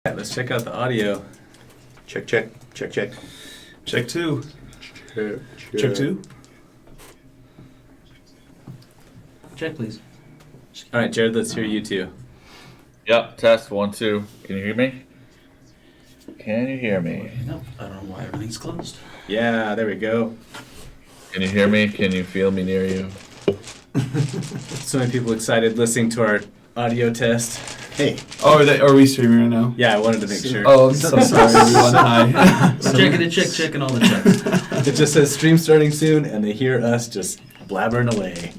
Let's check out the audio. Check. Check two. Check two. Check, please. All right, Jared, let's hear you too. Yep, test 1, 2. Can you hear me? Can you hear me? Nope. I don't know why everything's closed. Yeah, there we go. Can you hear me? Can you feel me near you? So many people excited listening to our audio test. Hey. Oh, are we streaming right now? Yeah, I wanted to make sure. Oh, I'm so sorry, everyone. Hi. Checking all the checks. It just says stream starting soon, and they hear us just blabbering away.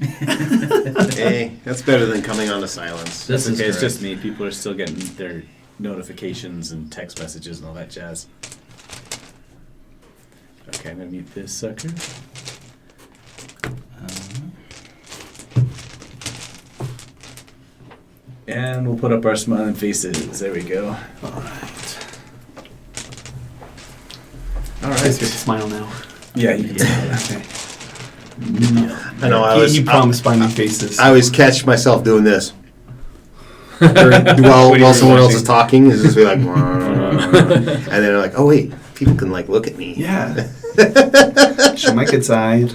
Hey, that's better than coming on to silence. This is Okay, it's correct. just me. People are still getting their notifications and text messages and all that jazz. Okay, I'm gonna mute this sucker. And we'll put up our smiling faces. There we go. All right. All I guess you have to smile now. Yeah, you can Okay. I know. You promised smiling faces. I always catch myself doing this. while someone else is talking, is just be like, and then they're like, oh wait, people can like look at me. Yeah. Show my good side.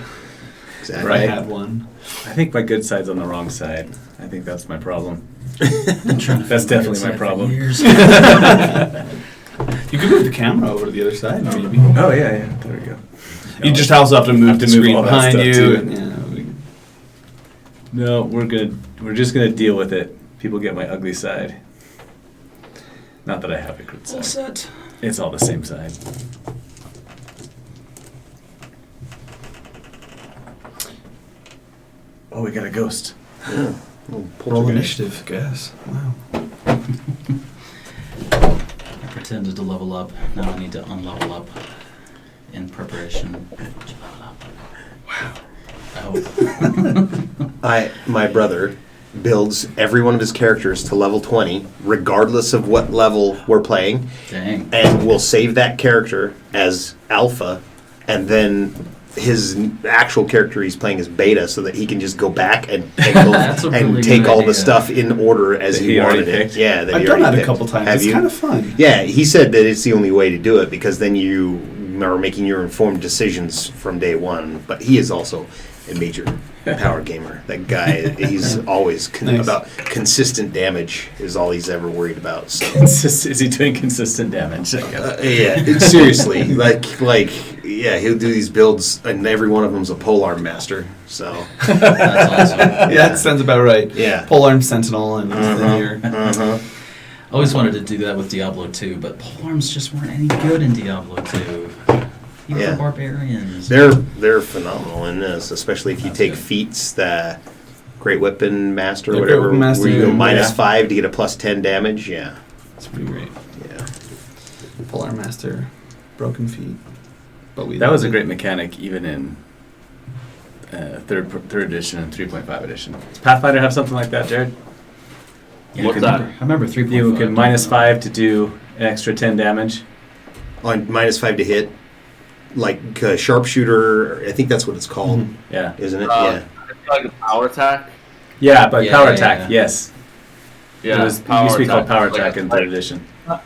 Exactly. I had one. I think my good side's on the wrong side. I think that's my problem. That's definitely my problem. You could move the camera over to the other side, maybe. Oh yeah, there we go. You just also have to move the screen all that behind stuff, you. too. And, No, we're good. We're just gonna deal with it. People get my ugly side. Not that I have a good side. All set. It's all the same side. Oh, we got a ghost. Yeah. roll initiative, guess. Wow. I pretended to level up. Now I need to unlevel up in preparation to level up. Wow. Oh. My brother builds every one of his characters to level 20, regardless of what level we're playing, Dang. and we'll save that character as alpha, and then his actual character he's playing is beta, so that he can just go back and take That's a really take good all the idea. stuff in order as That he he already wanted it. picked? Yeah, that I've he done already that a picked. couple times. Have It's you? kind of fun. Yeah, he said that it's the only way to do it because then you are making your informed decisions from day one. But he is also a major power gamer. That guy, he's always Nice. about consistent damage is all he's ever worried about. So. Is he doing consistent damage? Yeah, seriously, yeah, he'll do these builds, and every one of them's a polearm master. So That's awesome. Yeah, that sounds about right. Yeah. Polearm Sentinel and your uh-huh. I always wanted to do that with Diablo 2, but polearms just weren't any good in Diablo 2. Even Yeah. for barbarians. They're phenomenal in this, especially if you That's take good. feats, the Great Weapon Master, The or Great whatever, Weapon Master, where you go minus yeah. 5 to get a plus 10 damage. Yeah, It's pretty great. yeah. Polearm Master, Broken Feet. But That was a great mechanic, even in third edition and 3.5 edition. Does Pathfinder have something like that, Jared? Yeah, What's I remember 3.5. You can minus 5 to do an extra 10 damage. On minus 5 to hit, like sharpshooter. I think that's what it's called, Mhm. Yeah. isn't it? It's like a power attack. Yeah, but Yeah, power yeah, attack, yeah. yes. Yeah, It used to be called power attack in Like, third edition. Not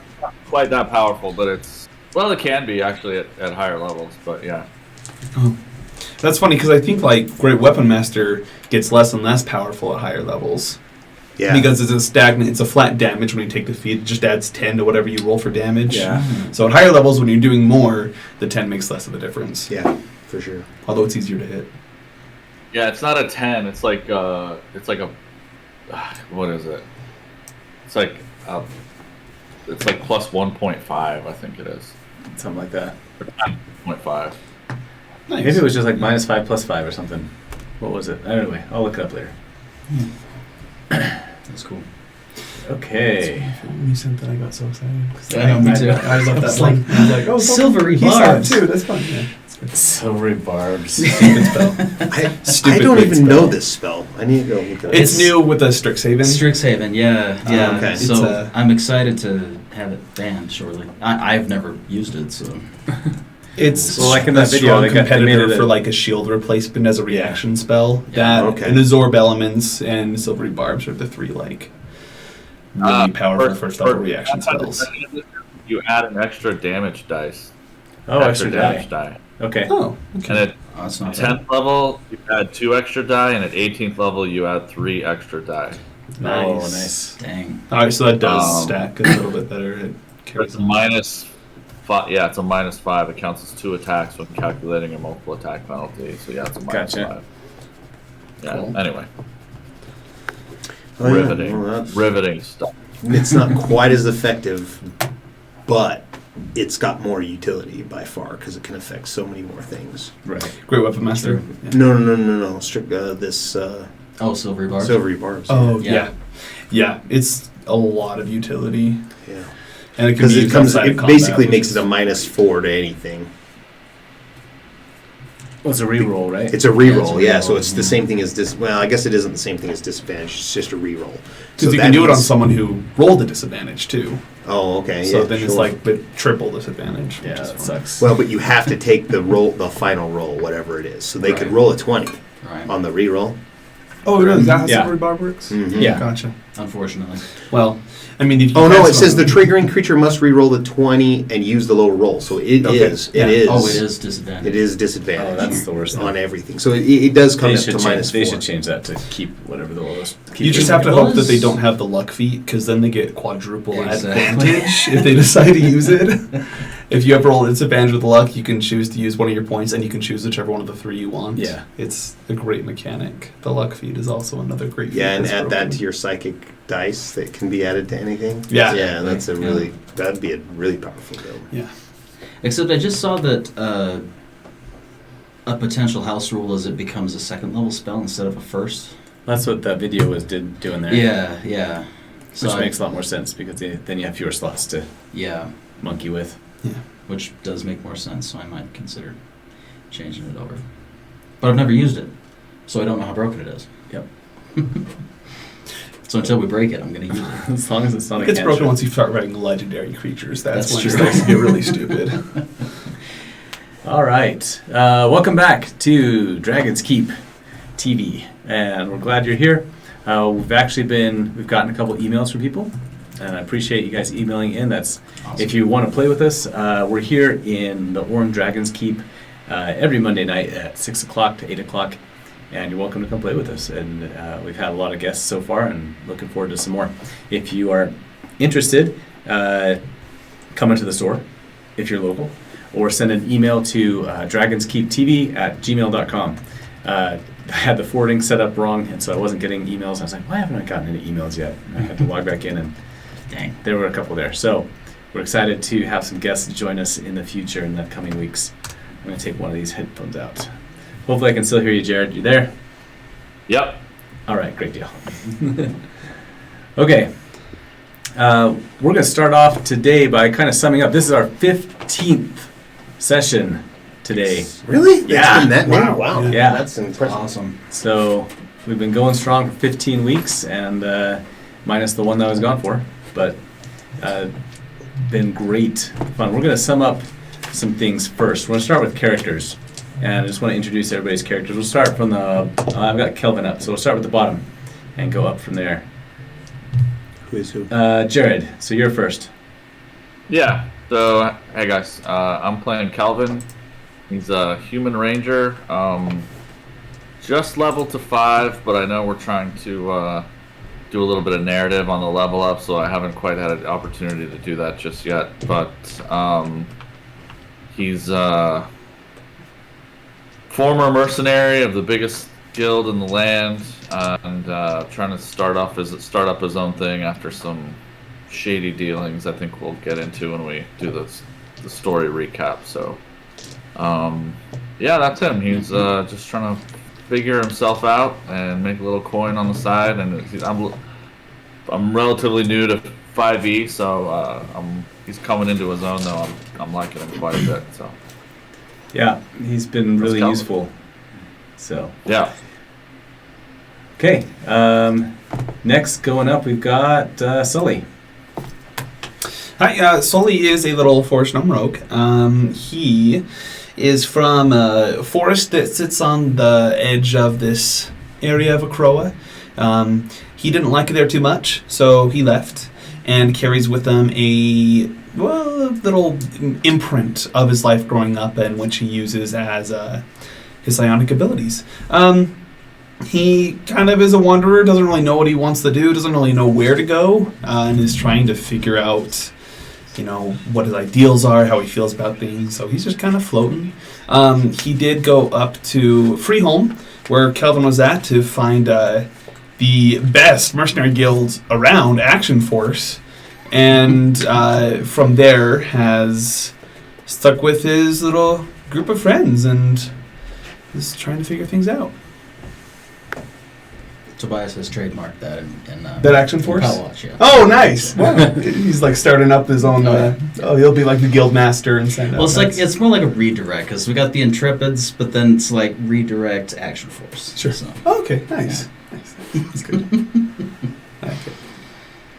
quite that powerful, but it can be actually at higher levels. But yeah, Oh. That's funny because I think like Great Weapon Master gets less and less powerful at higher levels. Yeah. Because it's a stagnant, it's a flat damage when you take the feat. It just adds 10 to whatever you roll for damage. Yeah. So at higher levels, when you're doing more, the 10 makes less of a difference. Yeah, for sure. Although it's easier to hit. yeah, it's not a 10. It's like a what is it? It's like plus 1.5. I think it is. Something like that. 0.5. Nice. Maybe it was just like minus 5 plus 5 or something. What was it? Anyway, I'll look it up later. That's cool. Okay. When you sent that, I got so excited. 'Cause I know, me too. I love that It's one. I was like, oh, Silvery he saw it barbs. too. That's fun. Yeah. Silvery barbs. Stupid spell. I Stupid don't great even spell. know this spell. I need to go look it up. It's new with the Strixhaven. Strixhaven, yeah. Oh, okay. So It's, I'm excited to have it banned shortly. I've never used it, so. It's Well, like in that a video, strong they made competitor it for a- like a shield replacement as a reaction spell. Yeah. That Okay. and Absorb Elements and Silvery Barbs are the three like really powerful first level reaction spells. You add an extra damage dice. Oh, extra damage die. die. Okay. Oh, And okay. at Oh, that's not bad. 10th level, you add 2 extra die, and at 18th level, you add 3 extra die. Oh, nice. Dang. All right, so that does Um, stack a little bit better. It carries It's a on. -5. Yeah, it's a -5. It counts as 2 attacks when calculating a multiple attack penalty. So yeah, it's a Gotcha. -5. Yeah. Cool. Anyway, Oh, yeah. riveting, Well, that's- riveting stuff. It's not quite as effective, but it's got more utility by far because it can affect so many more things. Right. Great Weapon Master. Yeah. No. This Oh, silvery barbs. silvery barbs. Oh, Yeah. yeah. Yeah, it's a lot of utility. yeah. And it can Because be it used comes. outside It of combat, basically which makes is- it a -4 to anything. Well, it's a reroll, right? It's a Yeah, reroll, it's a yeah. So reroll, it's the yeah. same thing as well, I guess it isn't the same thing as disadvantage. It's just a reroll. Because you that can do it on means- someone who rolled a disadvantage too. Oh, okay. So yeah, then it's sure. like but triple disadvantage. Yeah, which is that fun. sucks. Well, but you have to take the final roll, whatever it is. So they could Right. roll a 20 Right. on the reroll. Oh, really? Is that how Yeah. silvery barb works? Mhm. Yeah. Gotcha. Unfortunately. Well, I mean, if you Oh no! have It says the someone- triggering creature must re-roll the 20 and use the low roll. So it Okay. is. Yeah. It is. Oh, it is disadvantage. It is disadvantage. Oh, that's the worst thing. on everything. So it does come They up should, to change, they -4. should change that to keep whatever the lowest. You just have to hope that they don't have the luck feat, because then they get quadruple Exactly. advantage if they decide to use it. If you ever roll a disadvantage with luck, you can choose to use one of your points, and you can choose whichever one of the 3 you want. Yeah. It's a great mechanic. The luck feat is also another great feat. Yeah, and that's add broken. that to your psychic dice that can be added to anything. Yeah. Yeah, that's a Yeah. really that'd be a really powerful build. Yeah. Except I just saw that a potential house rule is it becomes a second level spell instead of a first. That's what that video was doing there. Yeah. So Which makes a lot more sense because then you have fewer slots to yeah, monkey with. Yeah. which does make more sense. So I might consider changing it over. But I've never used it, so I don't know how broken it is. Yep. So until we break it, I'm going to use it. As long as it's not a It gets broken cantrip. once you start writing legendary creatures. That's That's when true. it starts to get really stupid. All right. Welcome back to Dragon's Keep TV, and we're glad you're here. We've gotten a couple emails from people, and I appreciate you guys emailing in. That's Awesome. if you want to play with us. We're here in the Orem Dragon's Keep every Monday night at 6 o'clock to 8 o'clock, and you're welcome to come play with us. And we've had a lot of guests so far, and looking forward to some more. If you are interested, come into the store if you're local, or send an email to dragonskeeptv@gmail.com. I had the forwarding set up wrong, and so I wasn't getting emails. I was like, why haven't I gotten any emails yet? And I had to log back in, and Dang. there were a couple there. So we're excited to have some guests join us in the future in the coming weeks. I'm going to take one of these headphones out. Hopefully I can still hear you, Jared. You there? Yep. All right, great deal. Okay. We're going to start off today by kind of summing up. This is our 15th session today. Really? It's Yeah. been that many? Wow. Wow. Yeah. That's impressive. Awesome. So we've been going strong for 15 weeks, and minus the one that I was gone for, but been great fun. We're going to sum up some things first. We're going to start with characters, and I just want to introduce everybody's characters. We'll start from the, I've got Kelvin up, so we'll start with the bottom and go up from there. Who is who? Jared, so you're first. Yeah. So hey guys, I'm playing Calvin. He's a human ranger. Just leveled to 5, but I know we're trying to do a little bit of narrative on the level up, so I haven't quite had an opportunity to do that just yet. But he's a former mercenary of the biggest guild in the land, and trying to start up his own thing after some shady dealings. I think we'll get into when we do the story recap. So yeah, that's him. He's just trying to figure himself out and make a little coin on the side. And I'm relatively new to 5e, so he's coming into his own, though. I'm liking him quite a bit. So Yeah, he's been really Kelvin. useful. So yeah. okay, next going up we've got Sully. Hi, Sully is a little forest gnome rogue. He is from a forest that sits on the edge of this area of Acroa. He didn't like it there too much, so he left and carries with him a little imprint of his life growing up, and which he uses as his psionic abilities. He kind of is a wanderer, doesn't really know what he wants to do, doesn't really know where to go, and is trying to figure out, what his ideals are, how he feels about things. So he's just kind of floating. He did go up to Freeholm, where Kelvin was at, to find the best mercenary guild around, Action Force, and from there has stuck with his little group of friends and is trying to figure things out. Tobias has trademarked that in That Action Force? Power Watch, yeah. Oh, nice! Wow. He's like starting up his own. He'll be like the guild master and send. Well, it's more like a redirect, because we got the Intrepids, but then it's like redirect Action Force. Sure. So. Okay, nice. Nice. That's good. Okay.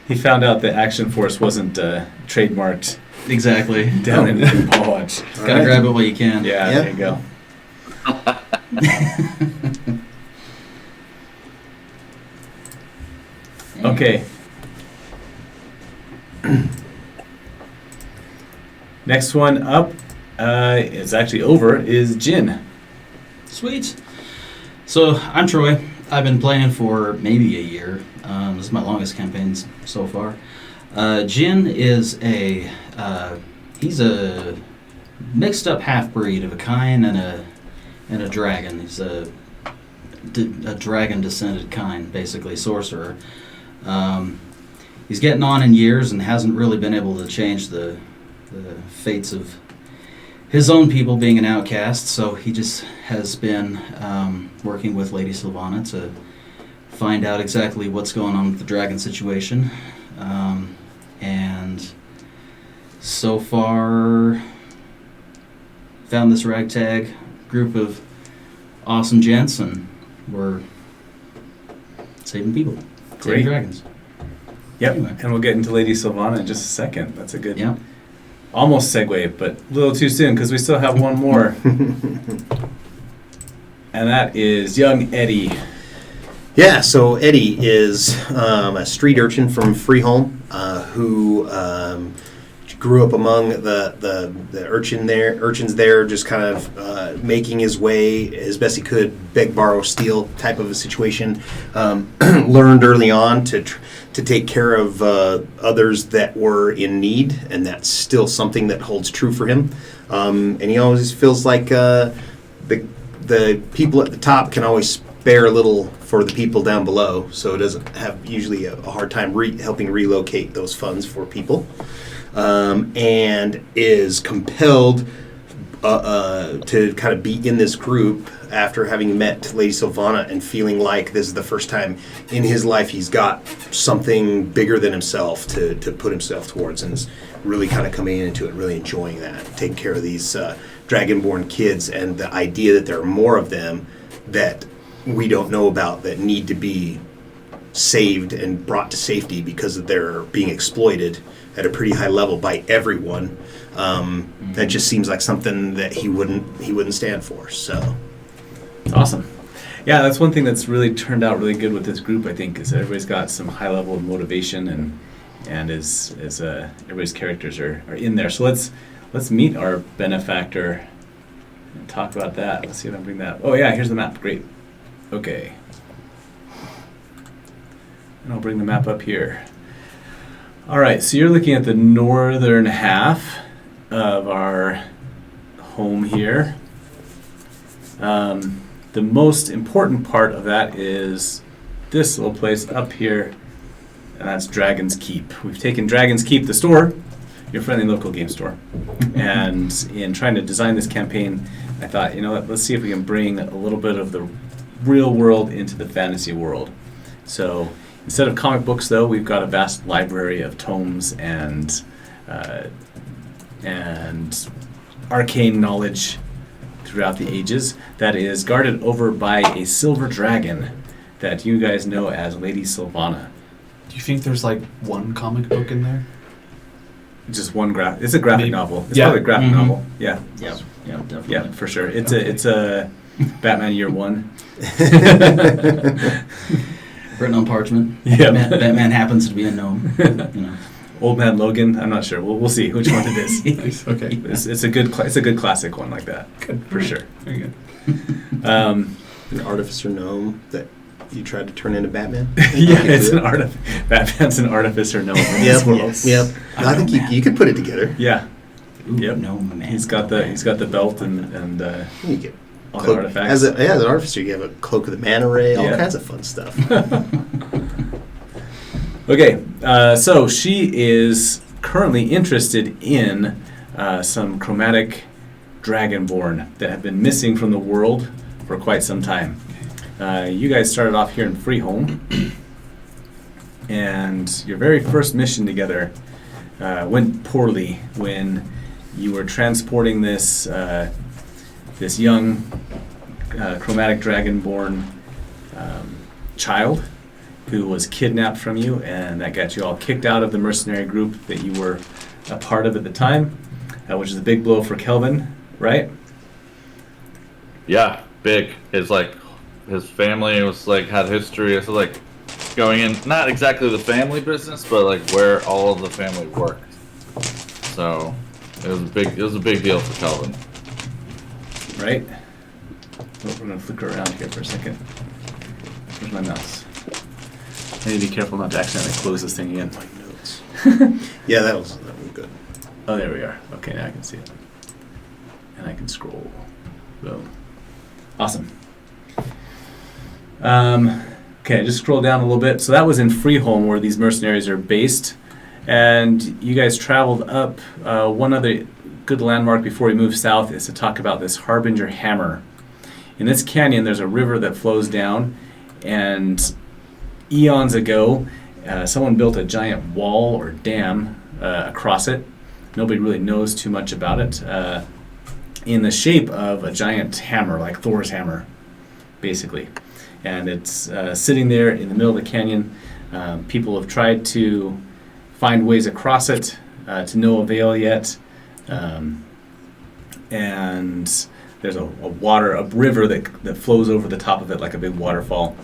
He found out that Action Force wasn't trademarked Exactly. down in Paul Watch. Gotta grab it while you can. Yeah, Yep. there you go. Okay. Next one up is actually over, is Jin. Sweet. So, I'm Troy. I've been playing for maybe a year. This is my longest campaign so far. Jin is he's a mixed up half-breed of a Kain and a dragon. He's a dragon-descended Kain, basically, sorcerer. He's getting on in years and hasn't really been able to change the fates of his own people being an outcast, so he just has been working with Lady Sylvana to find out exactly what's going on with the dragon situation. And so far, found this ragtag group of awesome gents, and we're saving people. Great. Saving dragons. Yep, Anyway. and we'll get into Lady Sylvana in just a second. That's a good Yeah. almost segue, but a little too soon because we still have one more. And that is young Eddie. Yeah, so Eddie is a street urchin from Freeholm who grew up among the urchins there, just kind of making his way as best he could, beg, borrow, steal type of a situation. Learned early on to take care of others that were in need, and that's still something that holds true for him. And he always feels like the people at the top can always spare a little for the people down below, so it doesn't have usually a hard time helping relocate those funds for people. And is compelled to kind of be in this group after having met Lady Sylvana and feeling like this is the first time in his life he's got something bigger than himself to put himself towards, and is really kind of coming into it, really enjoying that, taking care of these dragonborn kids, and the idea that there are more of them that we don't know about that need to be saved and brought to safety because they're being exploited at a pretty high level by everyone. That just seems like something that he wouldn't stand for. So It's awesome. Yeah, that's one thing that's really turned out really good with this group, I think, is that everybody's got some high level of motivation and is everybody's characters are in there. So let's meet our benefactor and talk about that. Let's see if I can bring that. Oh yeah, here's the map. Great. Okay. And I'll bring the map up here. All right, so you're looking at the northern half of our home here. The most important part of that is this little place up here, and that's Dragon's Keep. We've taken Dragon's Keep, the store, your friendly local game store, and in trying to design this campaign, I thought, let's see if we can bring a little bit of the real world into the fantasy world. So instead of comic books, though, we've got a vast library of tomes and arcane knowledge throughout the ages that is guarded over by a silver dragon that you guys know as Lady Sylvana. Do you think there's like one comic book in there? Just one it's a graphic Maybe. novel. It's Yeah. probably a graphic Mhm. novel. Yeah. Yeah, definitely. Yeah, for sure. It's Okay. a Batman Year One. Written on parchment. Yeah. Batman happens to be a gnome. You know. Old Man Logan. I'm not sure. We'll see which one it is. Nice. Okay. It's a good classic one like that. Good. For sure. Very good. An artificer gnome that you tried to turn into Batman. Yeah, it's Batman's an artificer gnome in this world. Yep. I think you could put it together. Yeah. Ooh, Yep. gnome man. He's got the belt and You get all the cloak. artifacts. As an artificer, you have a cloak of the manta ray, all Yeah. kinds of fun stuff. Okay, so she is currently interested in some chromatic dragonborn that have been missing from the world for quite some time. You guys started off here in Freeholm, and your very first mission together went poorly when you were transporting this this young chromatic dragonborn child who was kidnapped from you, and that got you all kicked out of the mercenary group that you were a part of at the time, which is a big blow for Kelvin, right? Yeah, big. His family was had history. It's going in, not exactly the family business, but where all of the family worked. So it was a big deal for Kelvin. Right? Oh, we're gonna flicker around here for a second. Where's my mouse? I need to be careful not to accidentally close this thing again. My notes. Yeah, that was good. Oh, there we are. Okay, now I can see it. And I can scroll. Boom. Awesome. Okay, just scroll down a little bit. So that was in Freeholm, where these mercenaries are based. And you guys traveled up. One other good landmark before we move south is to talk about this Harbinger Hammer. In this canyon, there's a river that flows down, and eons ago, someone built a giant wall or dam across it. Nobody really knows too much about it. In the shape of a giant hammer, like Thor's hammer, basically. And it's sitting there in the middle of the canyon. People have tried to find ways across it to no avail yet. And there's a river that flows over the top of it like a big waterfall,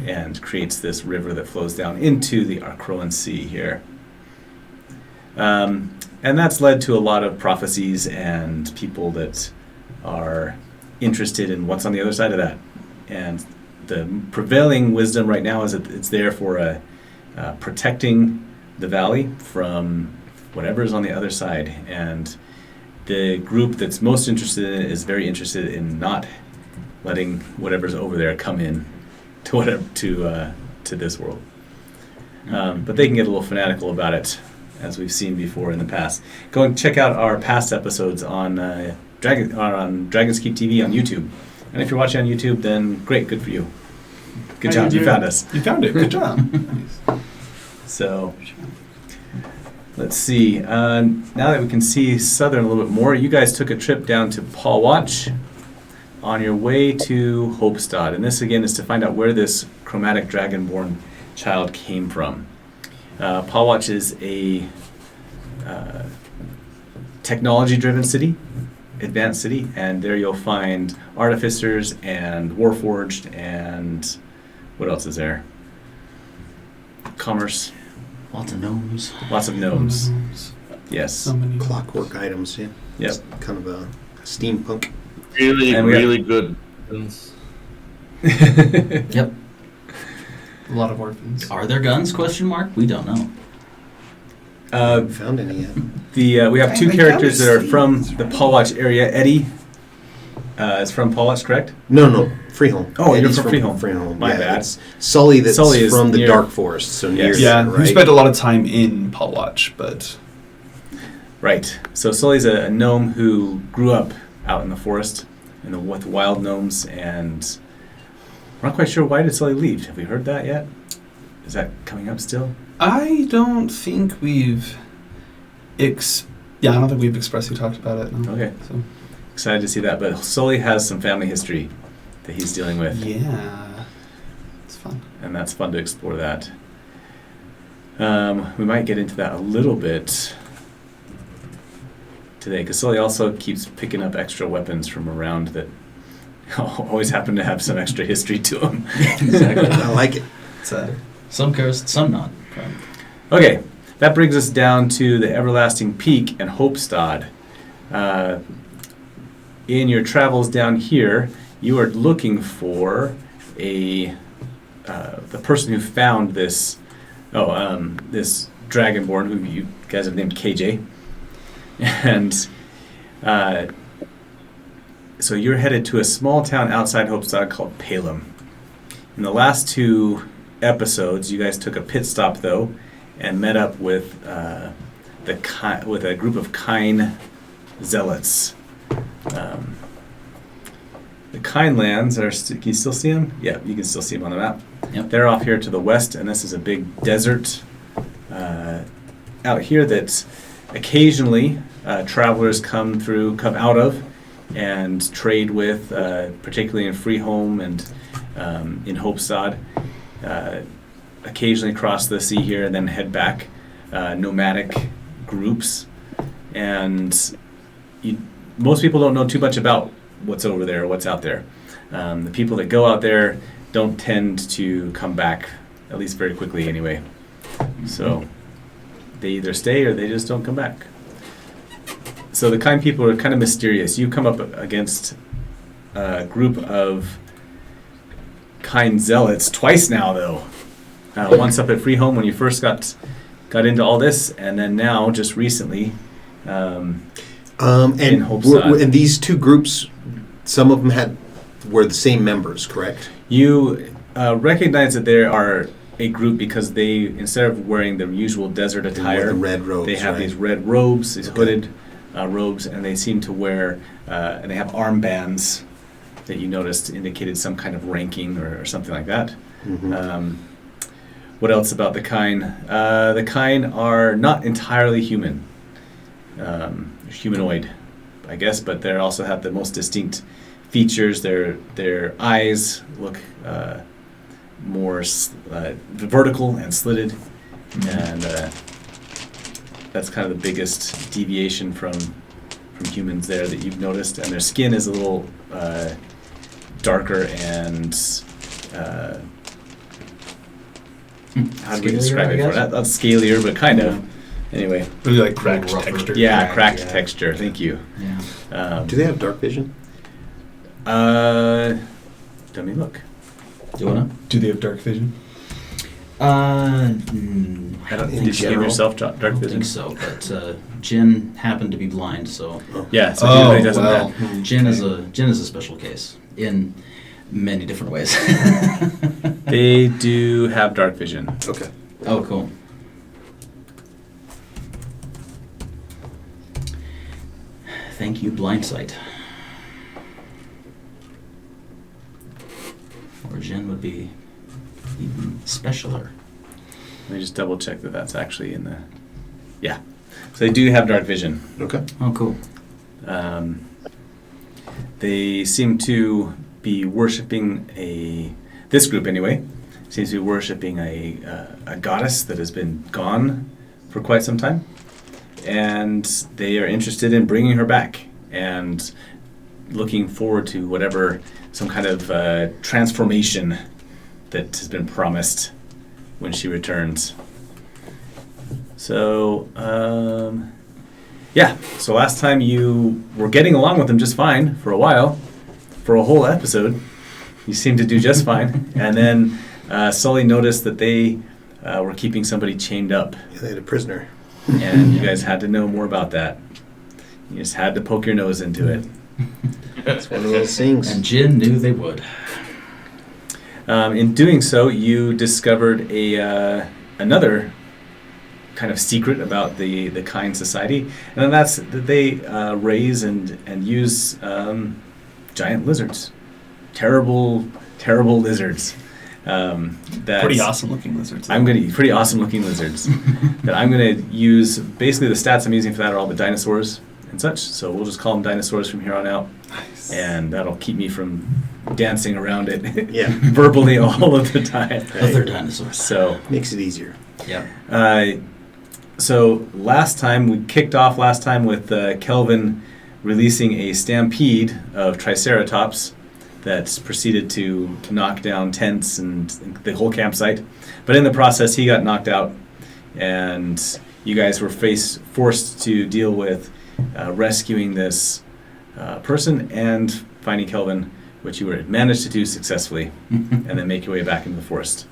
and creates this river that flows down into the Acroan Sea here. And that's led to a lot of prophecies and people that are interested in what's on the other side of that. And the prevailing wisdom right now is that it's there for protecting the valley from whatever is on the other side. And the group that's most interested in it is very interested in not letting whatever's over there come in to this world. But they can get a little fanatical about it, as we've seen before in the past. Go and check out our past episodes on Dragon's Keep TV on YouTube. And if you're watching on YouTube, then great, good for you. Good job, you found us. You found it. Good job. Nice. So, let's see. Now that we can see Southern a little bit more, you guys took a trip down to Paul Watch on your way to Hopestad. And this, again, is to find out where this chromatic dragonborn child came from. Paul Watch is a technology-driven city, advanced city, and there you'll find artificers and warforged and what else is there? Commerce. Lots of gnomes. Lots of gnomes. Yes. So many Clockwork items, yeah. Yep. It's kind of a steampunk. Really good guns. Yep. A lot of orphans. Are there guns? Question mark. We don't know. Haven't found any yet. We have two They characters that gotta are from see, the right? Paul Watch area. Eddie is from Paul Watch, correct? No, Freeholm. Oh, you're Eddie's from Freeholm. Freeholm. My yeah, bad. It's Sully that's Sully is from the near- Dark Forest, so near Yes. Yeah, there, right? he spent a lot of time in Paul Watch, but Right. So Sully's a gnome who grew up out in the forest with wild gnomes, and we're not quite sure why did Sully leave. Have we heard that yet? Is that coming up still? I don't think we've I don't think we've expressly talked about it. No. Okay. So Excited to see that. But Sully has some family history that he's dealing with, yeah, it's fun. and that's fun to explore that. We might get into that a little bit today, because Sully also keeps picking up extra weapons from around that always happen to have some extra history to them. Exactly. I like it. It's Some cursed, some not. Okay, that brings us down to the Everlasting Peak and Hopestad. In your travels down here, you are looking for the person who found this this Dragonborn, who you guys have named KJ. And so you're headed to a small town outside Hopestad called Palem. In the last 2 episodes, you guys took a pit stop, though, and met up with with a group of Kine zealots. The Kine lands are. Can you still see them? Yeah, you can still see them on the map. Yep. They're off here to the west, and this is a big desert out here that occasionally travelers come out of and trade with, particularly in Freeholm and in Hopestad. Occasionally cross the sea here and then head back, nomadic groups. And most people don't know too much about what's over there, what's out there. The people that go out there don't tend to come back, at least very quickly anyway. So they either stay or they just don't come back. So the Kine people are kind of mysterious. You come up against a group of Kine zealots twice now, though. Once up at Freeholm when you first got into all this, and then now, just recently, in Hopestad. And these 2 groups, some of them were the same members, correct? You recognize that they are a group because they, instead of wearing the usual desert attire, the red robes, they have right? these red robes, these hooded robes, and they seem to wear, and they have armbands that you noticed indicated some kind of ranking or something like that. Mm-hmm. What else about the Kine? The Kine are not entirely human. Humanoid, I guess, but they also have the most distinct features. Their eyes look more vertical and slitted, and that's kind of the biggest deviation from humans there that you've noticed. And their skin is a little darker and how do we describe it? Not scalier, but kind of. Anyway. really like cracked Rougher. texture. Yeah, cracked texture. Thank you. Yeah. Do they have dark vision? Let me look. Do you wanna? Do they have dark vision? I don't. In Did you give general? yourself I dark don't vision? think so, but Jin happened to be blind, so Yeah. So he really doesn't. well. Jin is a special case in many different ways. They do have dark vision. Okay. Oh, cool. Thank you, blind sight. Or Jin would be even specialer. Let me just double check that that's actually in the. Yeah. So they do have dark vision. Okay. Oh, cool. They seem to be worshiping this group anyway, seems to be worshiping a goddess that has been gone for quite some time. And they are interested in bringing her back and looking forward to some kind of transformation that has been promised when she returns. So, so last time you were getting along with them just fine for a while, for a whole episode. You seemed to do just fine. And then Sully noticed that they were keeping somebody chained up. Yeah, they had a prisoner. And you guys had to know more about that. You just had to poke your nose into it. It's one of those things. And Jin knew they would. In doing so, you discovered another kind of secret about the Kine society, and that's that they raise and use giant lizards, terrible lizards. That's Pretty awesome looking lizards. pretty awesome looking lizards that I'm gonna use. Basically, the stats I'm using for that are all the dinosaurs and such. So we'll just call them dinosaurs from here on out, Nice. and that'll keep me from dancing around it Yeah. verbally all of the time. Other dinosaurs. So. Makes it easier. Yep. So we kicked off last time with Kelvin releasing a stampede of Triceratops that proceeded to knock down tents and the whole campsite. But in the process, he got knocked out, and you guys were forced to deal with rescuing this person and finding Kelvin, which you were managed to do successfully, and then make your way back into the forest.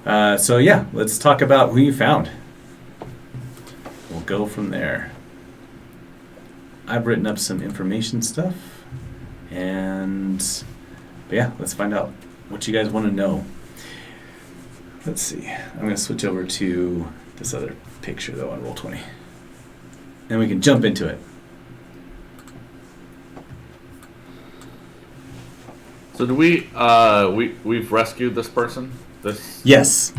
So yeah, let's talk about who you found. We'll go from there. I've written up some information stuff, but yeah, let's find out what you guys want to know. Let's see. I'm going to switch over to this other picture though on Roll20, and we can jump into it. So do we've rescued this person? Yes.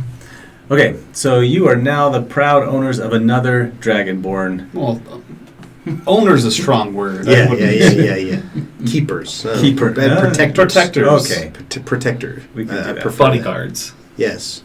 Okay, so you are now the proud owners of another Dragonborn. Well, owner's a strong word. Yeah. Keepers. Protectors. Protectors. Okay. Protector. We can do that. Bodyguards. Yes.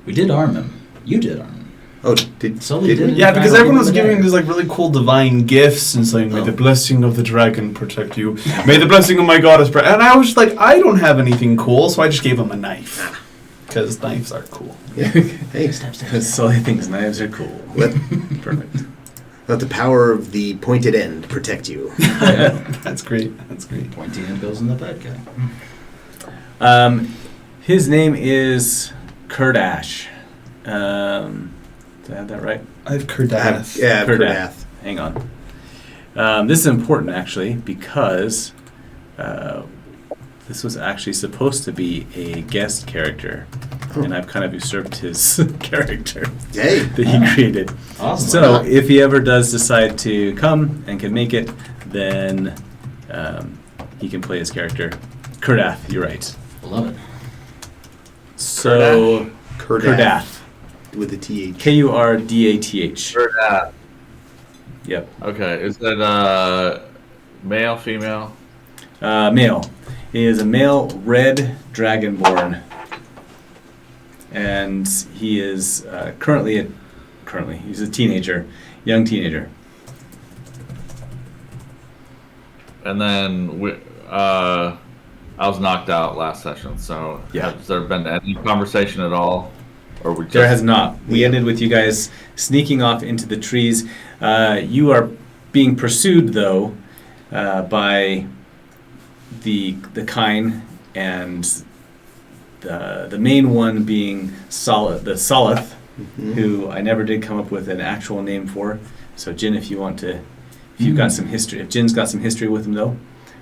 We did arm him. You did arm him. Oh, did Sully did it. Yeah, because Back everyone in was the giving day. these like really cool divine gifts and saying, "May Oh. the blessing of the dragon protect you. May the blessing of my goddess." And I was just like, I don't have anything cool, so I just gave him a knife because knives are cool. Yeah. Thanks. Sully thinks knives are cool. Perfect. Let the power of the pointed end protect you. That's great. That's great. Pointy end goes in the bad guy. His name is Kurdash. Did I have that right? I have Kurdath. Yeah, Kurdath. Kurdath. Hang on. This is important actually because this was actually supposed to be a guest character, and I've kind of usurped his character Hey. that he created. Awesome. So if he ever does decide to come and can make it, then he can play his character. Kurdath, you're right. Love it. So Kurdath. With a TH. Kurdath. Yep. Okay, is that male, female? Male. He is a male red dragonborn, and he is currently he's a teenager, young teenager. And then I was knocked out last session, so Yeah. has there been any conversation at all? Or we just, There has not. We ended with you guys sneaking off into the trees. You are being pursued though by the Kine, and the main one being the Solith, who I never did come up with an actual name for. So Jin, if you've got some history, if Jin's got some history with him though,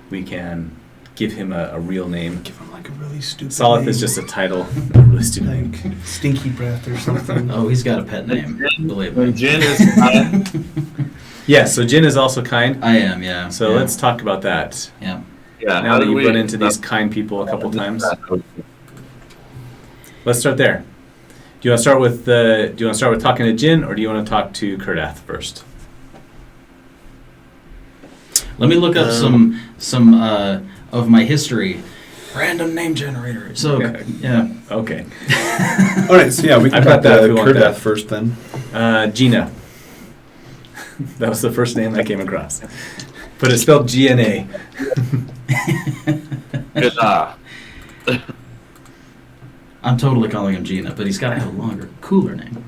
we can give him a real name. Give him like a really stupid Solith name. is just a title, a really stupid name. like Stinky Breath or something. Oh, he's got a pet name. Believe me. When Jin is Yeah, so Jin is also kind. I am, yeah. So yeah. let's talk about that. Yeah. yeah. Now that you've run into these kind people a couple times, let's start there. Do you want to start with talking to Jin, or do you want to talk to Kurdath first? Let me look up some of my history. Random name generator. So yeah. Okay. All right, so yeah, we can I've talk got that if to you want Kurdath that. first then. Gina. That was the first name I came across, but it's spelled Gna. Good, I'm totally calling him Gina, but he's got to have a longer, cooler name.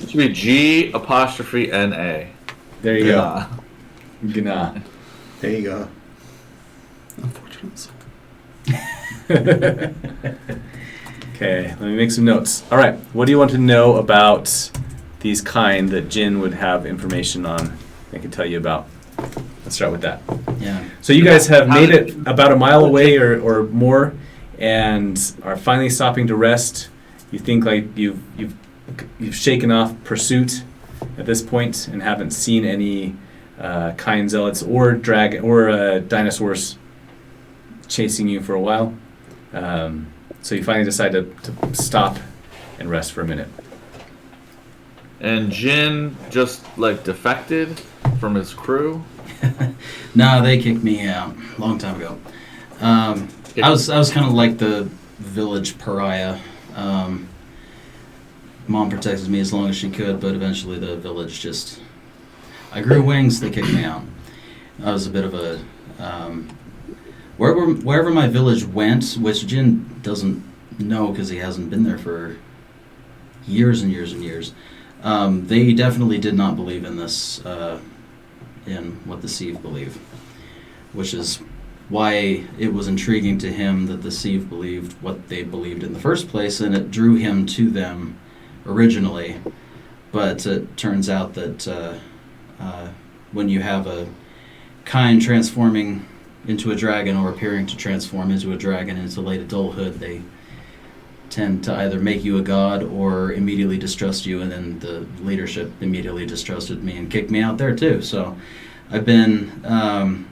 it should be G''NA. There you go. Gna. There you go. Unfortunate soul. Okay, let me make some notes. All right, what do you want to know about these kind that Jin would have information on? I can tell you about. Let's start with that. Yeah. So you guys have made it about a mile away or more, and are finally stopping to rest. You think like you've shaken off pursuit at this point and haven't seen any kind zealots or dinosaurs chasing you for a while. So you finally decide to stop and rest for a minute. And Jin just like defected from his crew. No, they kicked me out a long time ago. I was kind of like the village pariah. Mom protected me as long as she could, but eventually the village just... I grew wings, they kicked me out. I was a bit of a wherever my village went, which Jin doesn't know because he hasn't been there for years and years and years, they definitely did not believe in this, in what the Sieve believe, which is why it was intriguing to him that the Sieve believed what they believed in the first place, and it drew him to them originally. But it turns out that when you have a kind transforming into a dragon or appearing to transform into a dragon into late adulthood, they tend to either make you a god or immediately distrust you, and then the leadership immediately distrusted me and kicked me out there too. So I've been...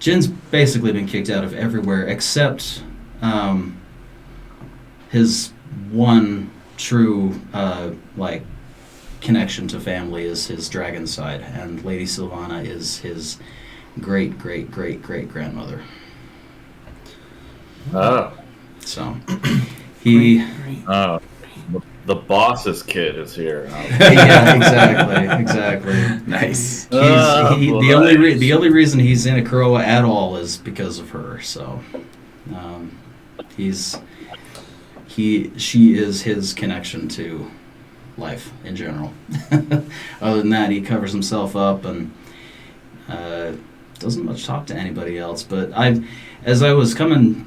Jin's basically been kicked out of everywhere except his one true connection to family is his dragon side, and Lady Sylvana is his great grandmother. Oh. So he the boss's kid is here. yeah, exactly. Nice. The only reason he's in Acroa at all is because of her. So she is his connection to life in general. Other than that, he covers himself up and doesn't much talk to anybody else. But as I was putting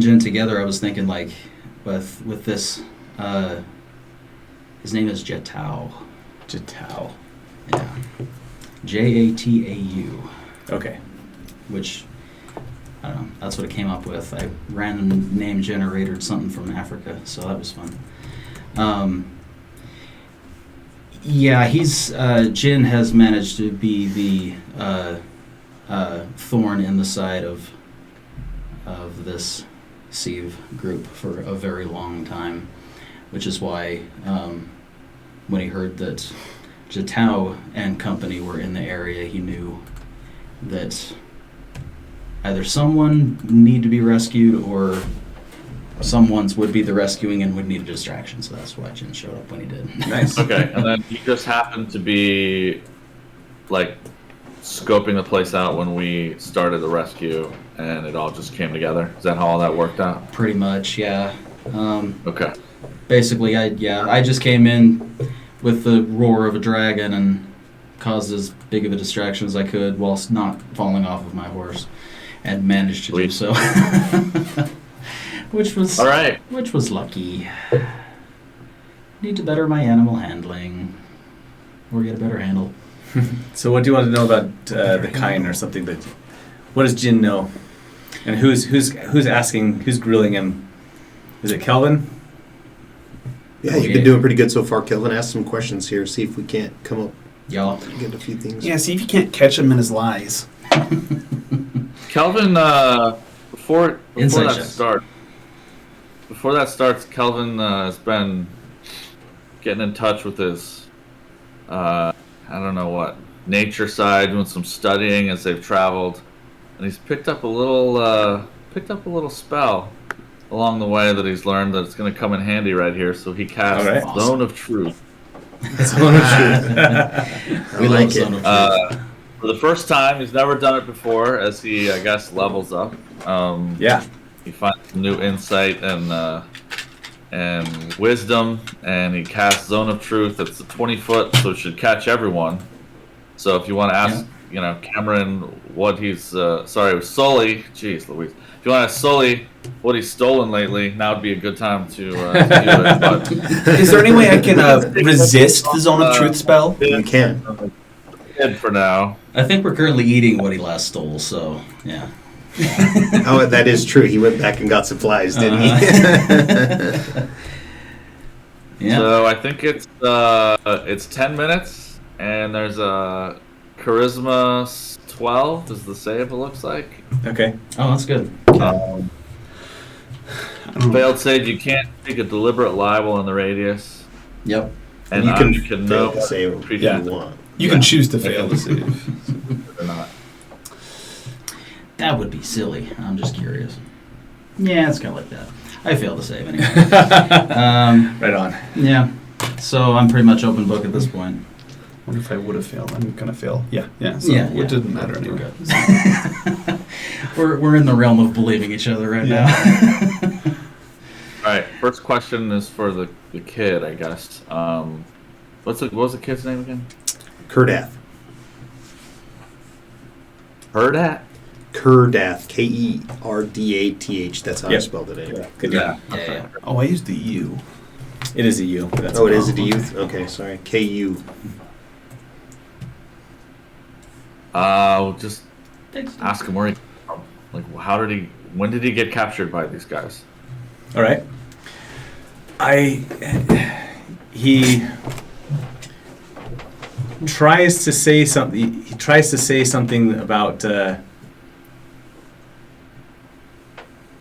Jin together, I was thinking like with this. His name is Jatau. Jatau. Yeah. Jatau. Okay. Which, I don't know, that's what it came up with. I random name generated something from Africa, so that was fun. Yeah, Jin has managed to be the thorn in the side of this Sieve group for a very long time. Which is why when he heard that Jatau and company were in the area, he knew that either someone need to be rescued or someone's would be the rescuing and would need a distraction. So that's why Jin showed up when he did. Nice. Okay, and then he just happened to be like scoping the place out when we started the rescue, and it all just came together. Is that how all that worked out? Pretty much, yeah. Okay. Basically, I just came in with the roar of a dragon and caused as big of a distraction as I could whilst not falling off of my horse, and managed to do so. Which was all right. Which was lucky. Need to better my animal handling, or get a better handle. So, what do you want to know about the kind or something that? What does Jin know? And who's asking? Who's grilling him? Is it Kelvin? Yeah, you've been doing pretty good so far, Kelvin. Ask some questions here. See if we can't come up Y'all. get a few things. Yeah, see if you can't catch him in his lies. Kelvin, before Insight that starts, Kelvin has been getting in touch with his, I don't know what, nature side, doing some studying as they've traveled, and he's picked up a little spell along the way that he's learned that it's going to come in handy right here. So he cast Right. Zone of Truth. Zone of Truth. We like it. For the first time, he's never done it before, as he, I guess, levels up. Yeah. He finds some new insight and wisdom, and he casts Zone of Truth. It's 20 foot, so it should catch everyone. So if you want to ask, Cameron what he's, Sully, jeez Louise. If you want to ask Sully what he's stolen lately, now would be a good time to do it. But Is there any way I can resist the Zone of Truth spell? You can. Good for now. I think we're currently eating what he last stole, so yeah. Oh, that is true. He went back and got supplies, didn't he? Yeah. So I think it's 10 minutes, and there's a charisma 12 is the save. It looks like. Okay. Oh, that's good. Failed save. You can't make a deliberate lie while in the radius, Yep. and you can know fail to save if you Yeah. want. You can choose to fail to save. or not. That would be silly. I'm just curious. Yeah, it's kind of like that. I failed to save anyway. Right on. Yeah. So I'm pretty much open book at this point. What if I would have failed? I'm gonna fail. Yeah. So Yeah, it didn't matter We're anyway. good. We're in the realm of believing each other right now. All right. First question is for the kid, I guess. What was the kid's name again? Kurdath. Herdat? Kurdath. Kerdath. That's how I Yep. spelled it anyway. Good job. Yeah. Oh, I used the U. It is a U. That's Oh, it is a DU? Okay, sorry. KU. Just ask him where he came from. Like, when did he get captured by these guys? All right. He tries to say something. He tries to say something about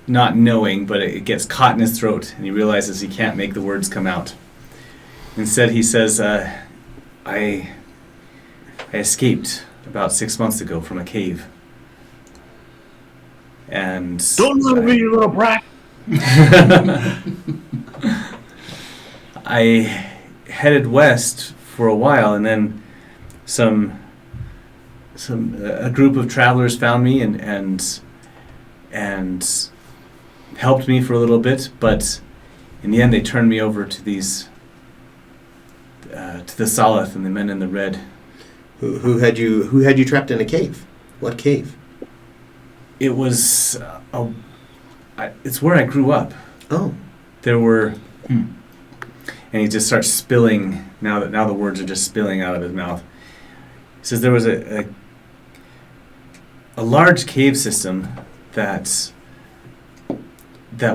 not knowing, but it gets caught in his throat, and he realizes he can't make the words come out. Instead, he says, "I escaped about 6 months ago from a cave." And Don't let me, you little brat! I headed west for a while, and then a group of travelers found me and helped me for a little bit, but in the end they turned me over to these to the Salith and the men in the red. Who had you trapped in a cave? What cave? It was it's where I grew up. Oh. There were and he just starts spilling now the words are just spilling out of his mouth. He says there was a large cave system that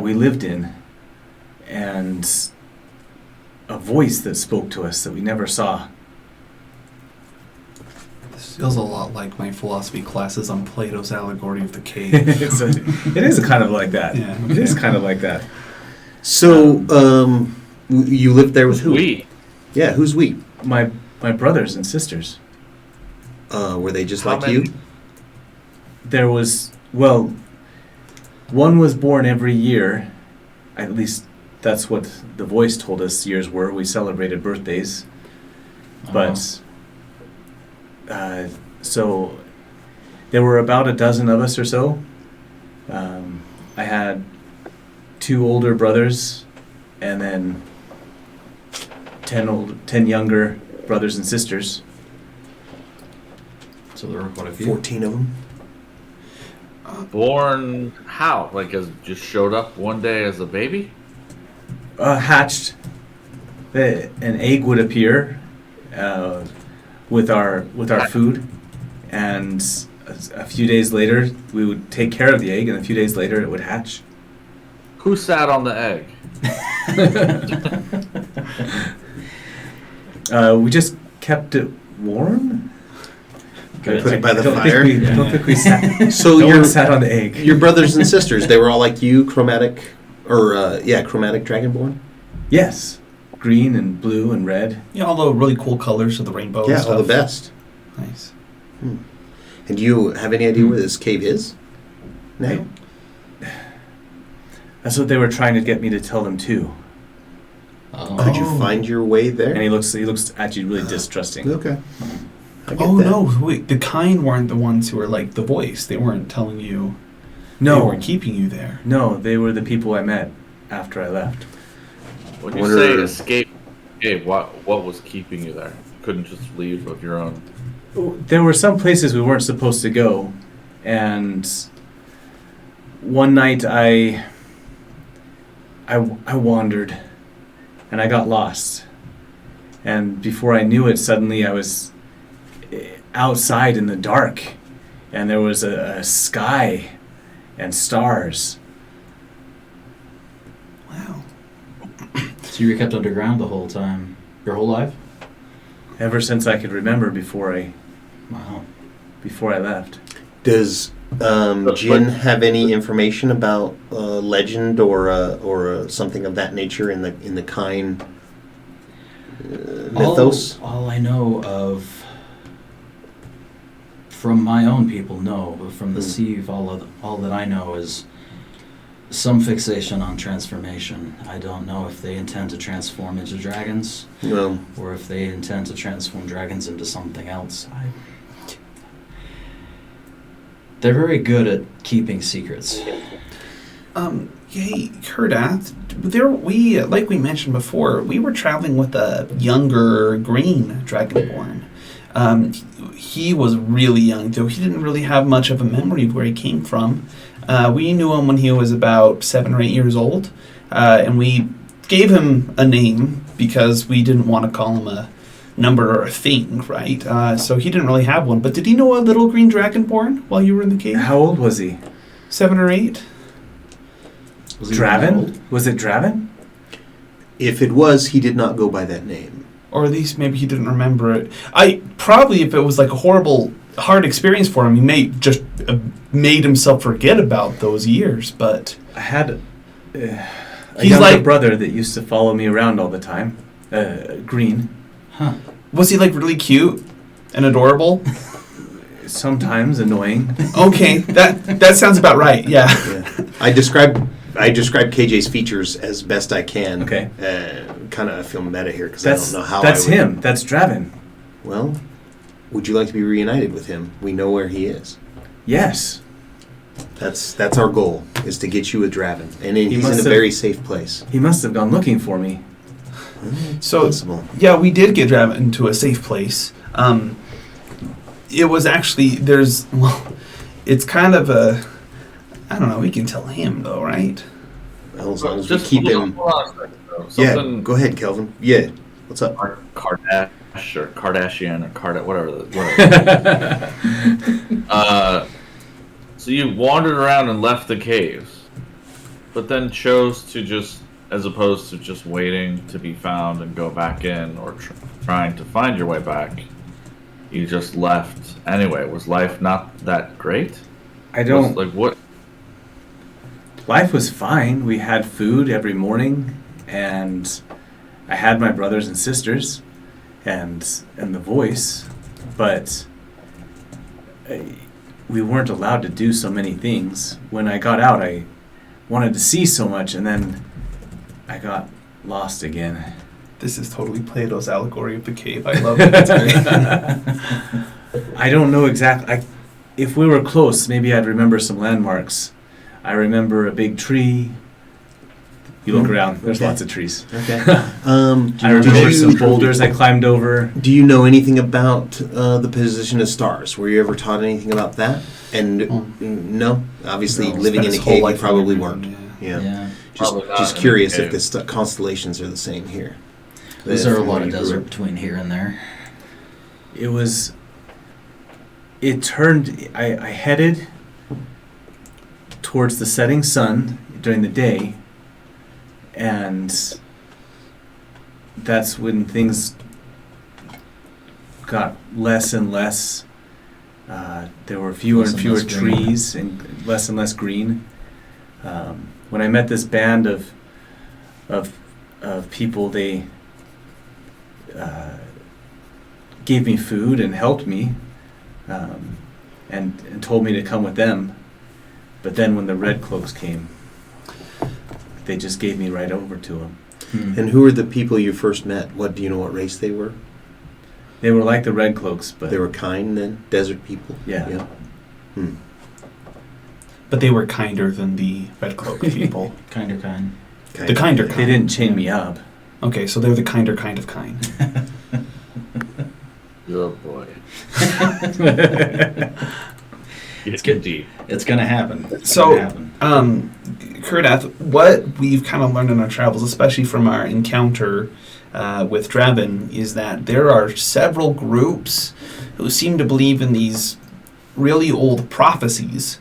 we lived in, and a voice that spoke to us that we never saw. This feels a lot like my philosophy classes on Plato's allegory of the cave. It is kind of like that. Yeah, It is okay. kind of like that. So, you lived there with who? We. Yeah, who's we? My brothers and sisters. Were they just How like many? you? There was, well, one was born every year. At least that's what the voice told us years were. We celebrated birthdays. But, so there were about a dozen of us or so. I had 2 older brothers and then 10 younger brothers and sisters. So there were quite a few. 14 of them. Born how? Like, just showed up one day as a baby? Hatched. An egg would appear with our food, and a few days later we would take care of the egg, and a few days later it would hatch. Who sat on the egg? We just kept it warm. Put it by the Don't fire. don't think we sat. So no your one sat on the egg. your brothers and sisters, they were all like you, chromatic dragonborn. Yes, green and blue and red. Yeah, all the really cool colors of the rainbow. and Yeah, stuff. all the best. Nice. And do you have any idea where this cave is? No. That's what they were trying to get me to tell them too. Could you find your way there? And he looks actually really distrusting. Okay. I get Oh that. no! Wait, the kind weren't the ones who were like the voice. They weren't telling you. They No, weren't keeping you there. no, they were the people I met after I left. When you Wonder- say escape, what was keeping you there? You couldn't just leave of your own. There were some places we weren't supposed to go, and one night I wandered, and I got lost. And before I knew it, suddenly I was outside in the dark, and there was a sky and stars. Wow. So you were kept underground the whole time, your whole life? Ever since I could remember before I Wow. left. Does Jin have any information about legend or something of that nature in the Kine mythos? All I know of from my own people, no. But from the Sieve, all that I know is some fixation on transformation. I don't know if they intend to transform into dragons Well, or if they intend to transform dragons into something else. They're very good at keeping secrets. Hey, Kurdath, we like we mentioned before, we were traveling with a younger green dragonborn. He was really young, though he didn't really have much of a memory of where he came from. We knew him when he was about 7 or 8 years old, and we gave him a name because we didn't want to call him a number or a thing, right? So he didn't really have one. But did he know a little green dragonborn while you were in the cave? How old was he? 7 or 8? Was he really Draven? old? Was it Draven? If it was, he did not go by that name. Or at least maybe he didn't remember it. Probably if it was like a horrible, hard experience for him, he may just made himself forget about those years. But I had a He's younger like- brother that used to follow me around all the time. Green. Huh. was he like really cute and adorable? Sometimes annoying. Okay, that sounds about right. Yeah. Yeah. I described KJ's features as best I can. Okay. Kind of feel meta here because I That's don't know how. that's I would, him. That's Draven. Well, would you like to be reunited with him? We know where he is. Yes. That's our goal, is to get you with Draven, and he's must in a have- very safe place. He must have gone looking for me. So Possible. yeah, we did get Draven into a safe place. It was actually it's kind of a, I don't know. We can tell him though, right? Well, as long as Just we keep him. hold on a second, though. Yeah, Something go ahead, Kelvin. Yeah, what's up? Kardash or Kardashian or whatever. So you wandered around and left the caves, but then chose to just, as opposed to just waiting to be found and go back in or trying to find your way back, you just left anyway. Was life not that great? I don't. Like what? Life was fine. We had food every morning, and I had my brothers and sisters, and the voice, but we weren't allowed to do so many things. When I got out, I wanted to see so much, and then I got lost again. This is totally Plato's allegory of the cave. I love it. That's great. I don't know exactly. If we were close, maybe I'd remember some landmarks. I remember a big tree. You look around, there's Okay. lots of trees. Okay. I remember some boulders I climbed over. Do you know anything about the position of stars? Were you ever taught anything about that? And no, obviously No, living in spent a his whole cave, you life probably wondering, weren't. yeah. Yeah. Probably not Just in curious a if cave. the constellations are the same here. Is there a From lot where of you grew desert up. between here and there? It turned, I headed towards the setting sun during the day, and that's when things got less and less. There were fewer Less and and fewer less green. trees and less green. When I met this band of people, they gave me food and helped me, and told me to come with them. But then when the Red Cloaks came, they just gave me right over to them. And who were the people you first met? What do you know? What race they were? They were like the Red Cloaks, but They were kind then, desert people. Yeah. Hmm. But they were kinder than the red cloak people. Kind. The kinder they kind. didn't chain me up. Okay, so they're the kinder kind of kind. Oh boy. It's good. deep. It's gonna happen. It's So, gonna happen. Kurdath, what we've kind of learned in our travels, especially from our encounter with Draven, is that there are several groups who seem to believe in these really old prophecies,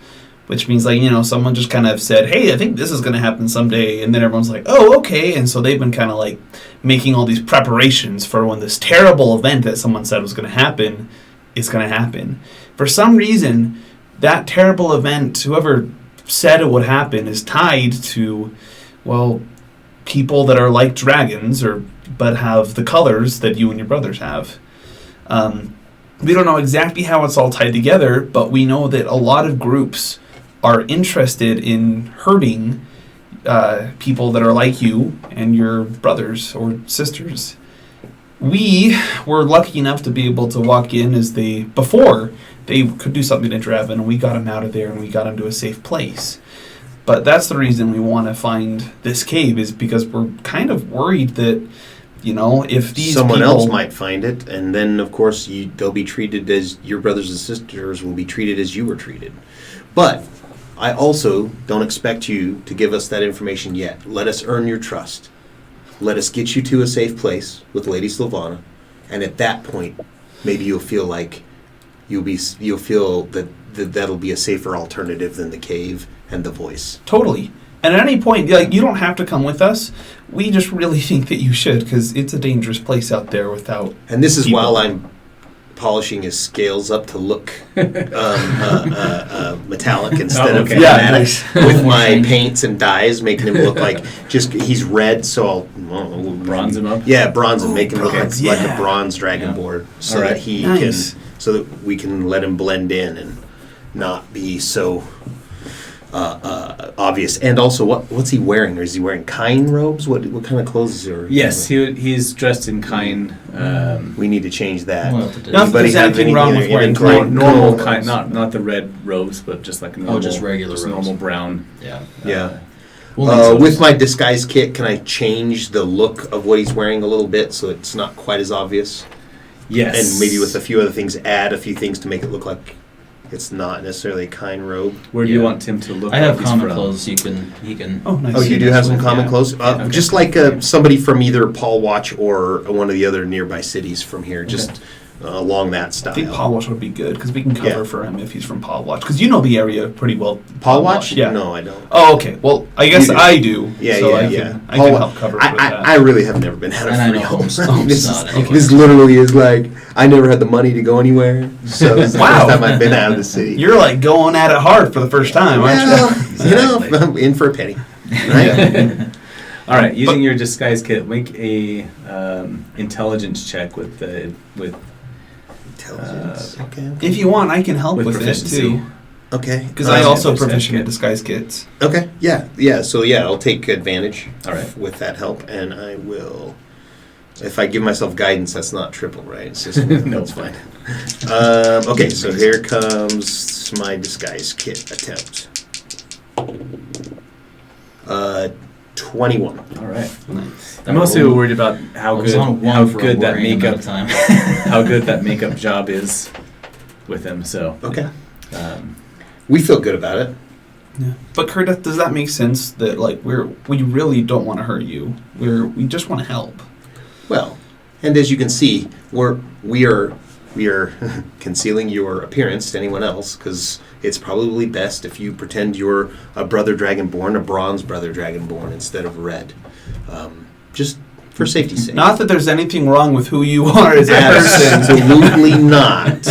which means, like, you know, someone just kind of said, hey, I think this is going to happen someday, and then everyone's like, oh, okay, and so they've been kind of like making all these preparations for when this terrible event that someone said was going to happen is going to happen. For some reason, that terrible event, whoever said it would happen, is tied to, well, people that are like dragons, but have the colors that you and your brothers have. We don't know exactly how it's all tied together, but we know that a lot of groups are interested in hurting people that are like you and your brothers or sisters. we were lucky enough to be able to walk in before they could do something to Draven, and we got him out of there and we got him to a safe place. But that's the reason we want to find this cave, is because we're kind of worried that, if these someone people, else might find it, and then of course they'll be treated as your brothers and sisters will be treated as you were treated. But I also don't expect you to give us that information yet. Let us earn your trust. Let us get you to a safe place with Lady Sylvana, and at that point, maybe you'll feel like you'll feel that that'll be a safer alternative than the cave and the voice. Totally. And at any point, you don't have to come with us. We just really think that you should, because it's a dangerous place out there without. And this is people. while I'm polishing his scales up to look metallic instead of okay. chromatic, Yeah, with my paints and dyes, making him look like he's red. So I'll Bronze him up? Yeah, bronze him, make him look bronze, like yeah. a bronze dragonborn, so All right. that he Nice. so that we can let him blend in and not be so obvious. And also, what's he wearing? Is he wearing kine robes? What kind of clothes are? Yes, he's dressed in kine. We need to change that. We'll have to do Not that Anybody there's have anything any wrong with wearing inventory? kine. normal Cool. kind, not the red robes, but just like a normal, just regular robes. normal brown. Yeah. Yeah. We'll need some- With my disguise kit, can I change the look of what he's wearing a little bit so it's not quite as obvious? Yes, And maybe with a few other things, add a few things to make it look like it's not necessarily a kine robe. Where do you Yeah. want Tim to look? I have like he's common from? clothes. He can. Oh, nice. Oh, you do have some Yeah. common clothes? Okay. Just like somebody from either Paul Watch or one of the other nearby cities from here, just along that style. I think Paul Watch would be good, because we can cover Yeah. for him if he's from Paul Watch. Because you know the area pretty well. Paul Watch? Yeah. No, I don't. Oh, okay. Well, I guess You do. I do. Yeah, so yeah, I yeah. can, I Paul can Wa- help cover for I that. really have never been out of And I free know homes. Home's this, not is, anywhere. this literally is like, I never had the money to go anywhere. So it's the Wow. first time I've been out of the city. You're like going at it hard for the first time, aren't Well, you? I'm in for a penny. Right? All right, using your disguise kit, make a intelligence check with Intelligence. Okay. If you want, I can help With with it proficiency. too. Okay. Because I Yeah, also disguise proficient in kit. disguise kits. Okay. Yeah. So I'll take advantage. All right. With that help, and I will. If I give myself guidance, that's not triple, right? It's just No, that's fine. Okay, so here comes my disguise kit attempt. 21. All right. Nice. I'm also worried about how I was on a good one how for a good that worrying amount makeup of time. how good that makeup job is with him. So Okay. um, We feel good about it. Yeah. But Kurt, does that make sense that like we really don't want to hurt you? We just want to help. Well, and as you can see, we are concealing your appearance to anyone else because it's probably best if you pretend you're a brother dragonborn, a bronze brother dragonborn instead of red, just for safety's sake. Not that there's anything wrong with who you are as a person. Absolutely not.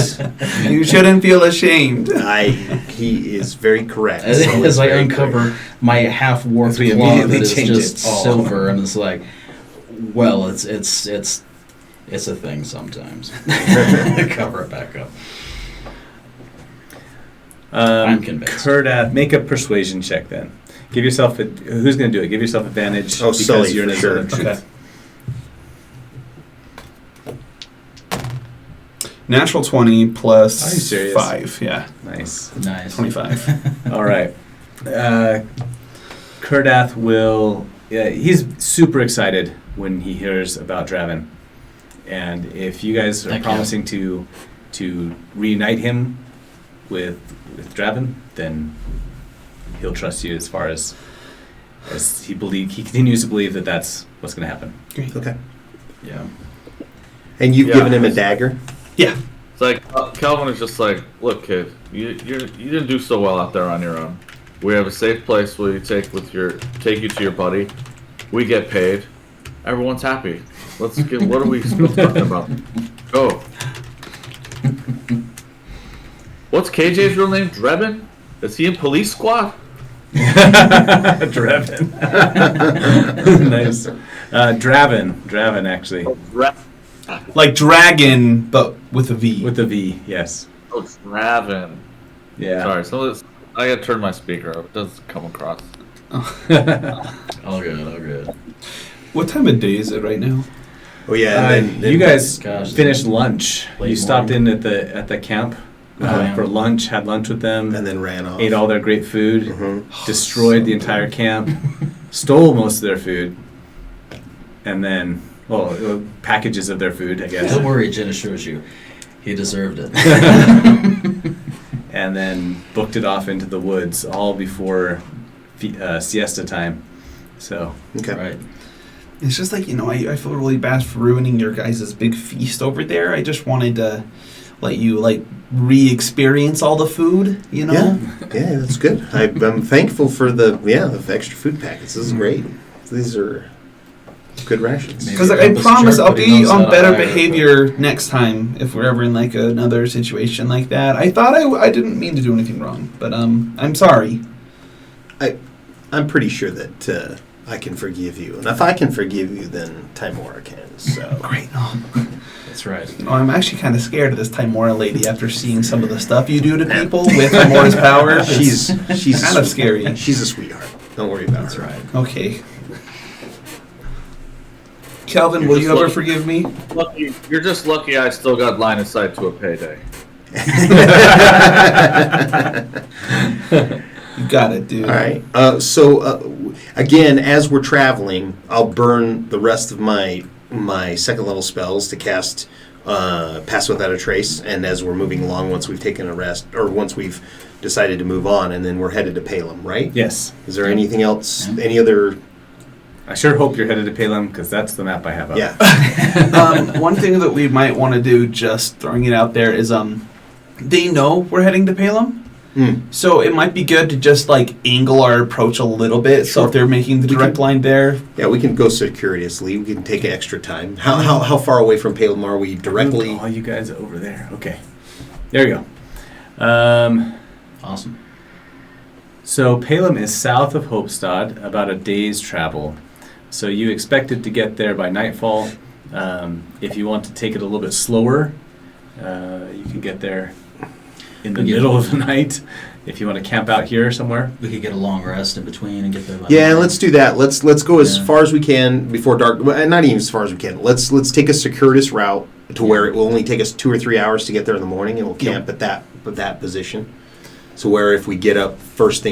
You shouldn't feel ashamed. He is very correct. As, So as it's I very uncover correct. my half warped As we claw immediately that is change just it all. silver, and it's like, well, it's a thing sometimes. Cover it back up. I'm convinced. Kurdath, make a persuasion check then. Give yourself who's going to do it? Give yourself advantage Oh, because Sully, you're in for a sure. zone of truth. Okay. Natural 20 plus Are you serious? 5. Yeah, Nice. Nice. 25. All right. Kurdath will. Yeah, he's super excited when he hears about Draven, and if you guys are Heck yeah. promising to reunite him with Draven, then he'll trust you as far as he continues to believe that that's what's going to happen. Okay. Yeah. And you've Yeah. given him a dagger? Yeah. It's like Calvin is just like, look, kid, you didn't do so well out there on your own. We have a safe place where you take you to your buddy. We get paid. Everyone's happy. Let's get. What are we still talking about? Go. What's KJ's real name? Drebin? Is he in police squad? Draven. Nice. Draven actually. Like dragon, but with a V. With the V, yes. Oh, Draven. Yeah. Sorry, some of this. I gotta turn my speaker up. It doesn't come across. All good. What time of day is it right now? Oh yeah, and then you guys Gosh, finished lunch. late You stopped morning. in at the camp Yeah. for lunch, had lunch with them, and then ran off. ate all their great food, Mhm. destroyed the entire camp, stole most of their food, and then, packages of their food, I guess. Don't worry, Jen assures you, he deserved it. And then booked it off into the woods all before siesta time. So, Okay. Right. It's just like, I feel really bad for ruining your guys' big feast over there. I just wanted to let you, re-experience all the food, Yeah, that's good. I'm thankful for the extra food packets. This is great. These are good rations. Maybe Because I help us promise start I'll putting be those on out better higher, behavior next time if we're ever in another situation like that. I thought I didn't mean to do anything wrong, but I'm sorry. I'm pretty sure that I can forgive you, and if I can forgive you, then Timora can. So Great. That's right. I'm actually kind of scared of this Timora lady after seeing some of the stuff you do to people with Timora's power. she's kind of scary. She's a sweetheart. Don't worry about That's her. right. Okay. Kelvin, You're will just you ever lucky. forgive me? You're just lucky I still got line of sight to a payday. You got it, dude. All right. Again, as we're traveling, I'll burn the rest of my second level spells to cast Pass Without a Trace. And as we're moving along, once we've taken a rest, or once we've decided to move on, and then we're headed to Palem, right? yes. Is there anything else? Yeah. Any other? I sure hope you're headed to Palem, because that's the map I have up. Yeah. One thing that we might want to do, just throwing it out there, is they know we're heading to Palem. So it might be good to just angle our approach a little bit. So Sure. if they're making the We direct can- line there, Yeah, we can go circuitously. We can take extra time. How far away from Palem are we directly? All you guys over there. Okay. There you go. Awesome. So Palem is south of Hopestad, about a day's travel. So you expected to get there by nightfall. If you want to take it a little bit slower, you can get there in the We get- middle of the night. If you want to camp out here somewhere. We could get a long rest in between and get there by Yeah, morning. let's do that. Let's go as Yeah. far as we can before dark. Well, not even as far as we can. Let's take a circuitous route to where it will only take us 2 or 3 hours to get there in the morning, and we'll camp at that position. So where if we get up first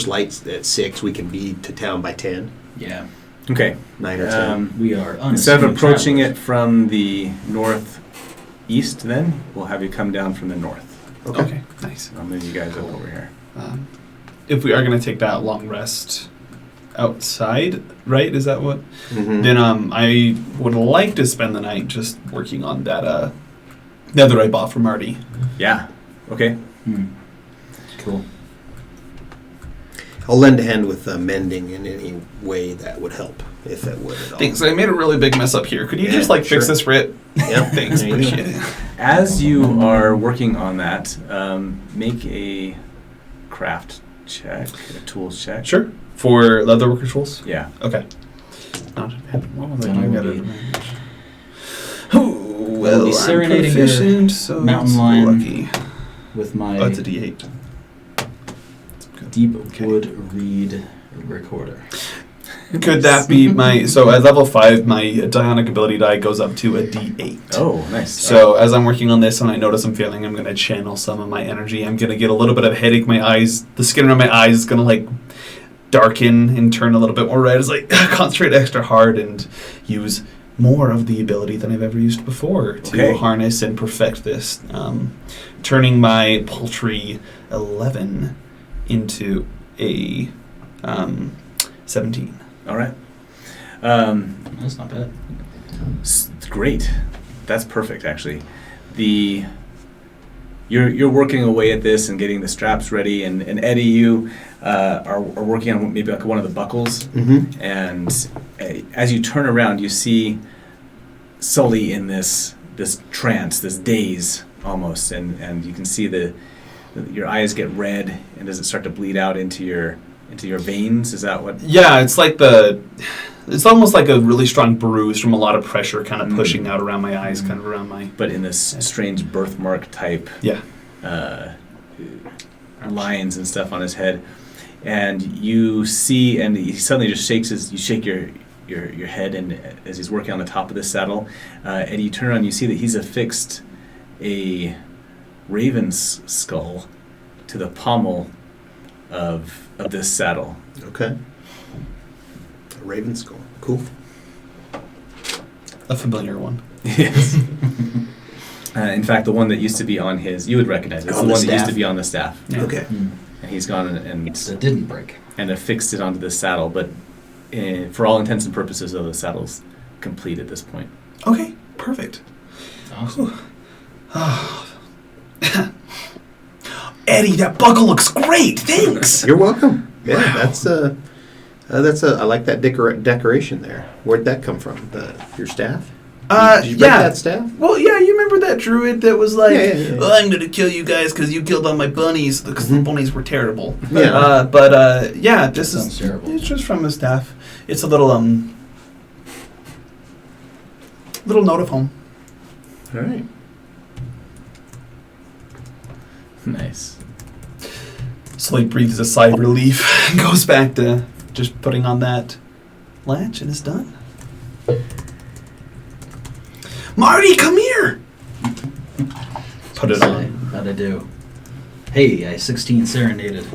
lights at 6, we can be to town by 10, Yeah. Okay. 9 or 10. We are Instead of unassuming approaching travelers. it from the northeast, then we'll have you come down from the north. okay, nice. I'll move you guys up over here. If we are going to take that long rest outside, right? Is that what? Mhm. Then I would like to spend the night just working on that nether I bought from Marty. Yeah. Okay. Cool. I'll lend a hand with mending in any way that would help, if it would at all. Thanks. I made a really big mess up here. Could you Yeah, just fix sure. this, Rit? Yeah, Thanks. there you Appreciate go. it. As you are working on that, make a craft check, a tools check. Sure. For leatherworker tools? Yeah. Okay. Not what was I Then I doing will at be- advantage? Oh, well, be I'm serenading your proficient, so mountain it's lion lucky. With my Oh, it's a D8. deep Okay. wood reed recorder. Could that be my... So at level 5, my Dionic ability die goes up to a D8. Oh, nice. So as I'm working on this and I notice I'm failing, I'm going to channel some of my energy. I'm going to get a little bit of headache. My eyes, the skin around my eyes is going to darken and turn a little bit more red. It's concentrate extra hard and use more of the ability than I've ever used before to Okay. harness and perfect this. Turning my paltry 11 into a 17. All right. That's not bad. Great. That's perfect, actually. You're working away at this and getting the straps ready, and Eddie, you are working on maybe one of the buckles, Mm-hmm. and as you turn around, you see Sully in this trance, this daze almost, and you can see your eyes get red, and does it start to bleed out into your veins? Is that what? Yeah, it's it's almost like a really strong bruise from a lot of pressure kind of pushing out around my eyes, kind of around my... But in this strange birthmark type Yeah. lines and stuff on his head, and you see, and he suddenly just you shake your head, and as he's working on the top of the saddle, and you turn around, you see that he's affixed a raven's skull to the pommel of this saddle. Okay. A raven skull. Cool. A familiar one. Yes. In fact, the one that used to be on his, you would recognize it. It's the On the one that used to staff? be on the staff. Yeah. Okay. And he's gone and It didn't break. affixed it onto the saddle, but for all intents and purposes, though, the saddle's complete at this point. Okay, perfect. Awesome. Eddie, that buckle looks great. Thanks. You're welcome. Yeah, Wow. I like that decoration there. Where'd that come from? Your staff? Did you break Yeah. that staff? Well, yeah, you remember that druid that was like, Yeah. "Oh, I'm going to kill you guys because you killed all my bunnies because the bunnies were terrible." Yeah. Yeah, this is Sounds terrible. it's just from his staff. It's a little note of home. All right. Nice. So he breathes a sigh of relief and goes back to just putting on that latch and is done. Marty, come here! Put it on. How'd I do? Hey, I 16 serenaded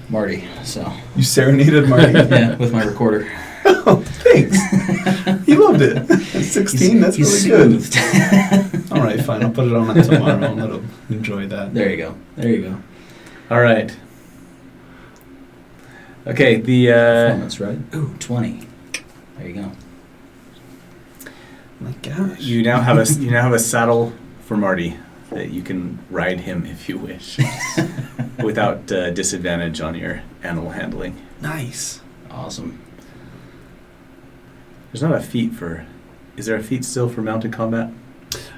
Marty, so. You serenaded Marty? Yeah, with my recorder. Oh, thanks. He loved it. At 16, that's he's really soothed. good. All right, fine. I'll put it on tomorrow and let him enjoy that. There you go. There you go. All right. Okay, the Performance, right? Ooh, 20. There you go. My gosh. you now have a saddle for Marty that you can ride him if you wish, without disadvantage on your animal handling. Nice. Awesome. There's not a feat for. Is there a feat still for mounted combat?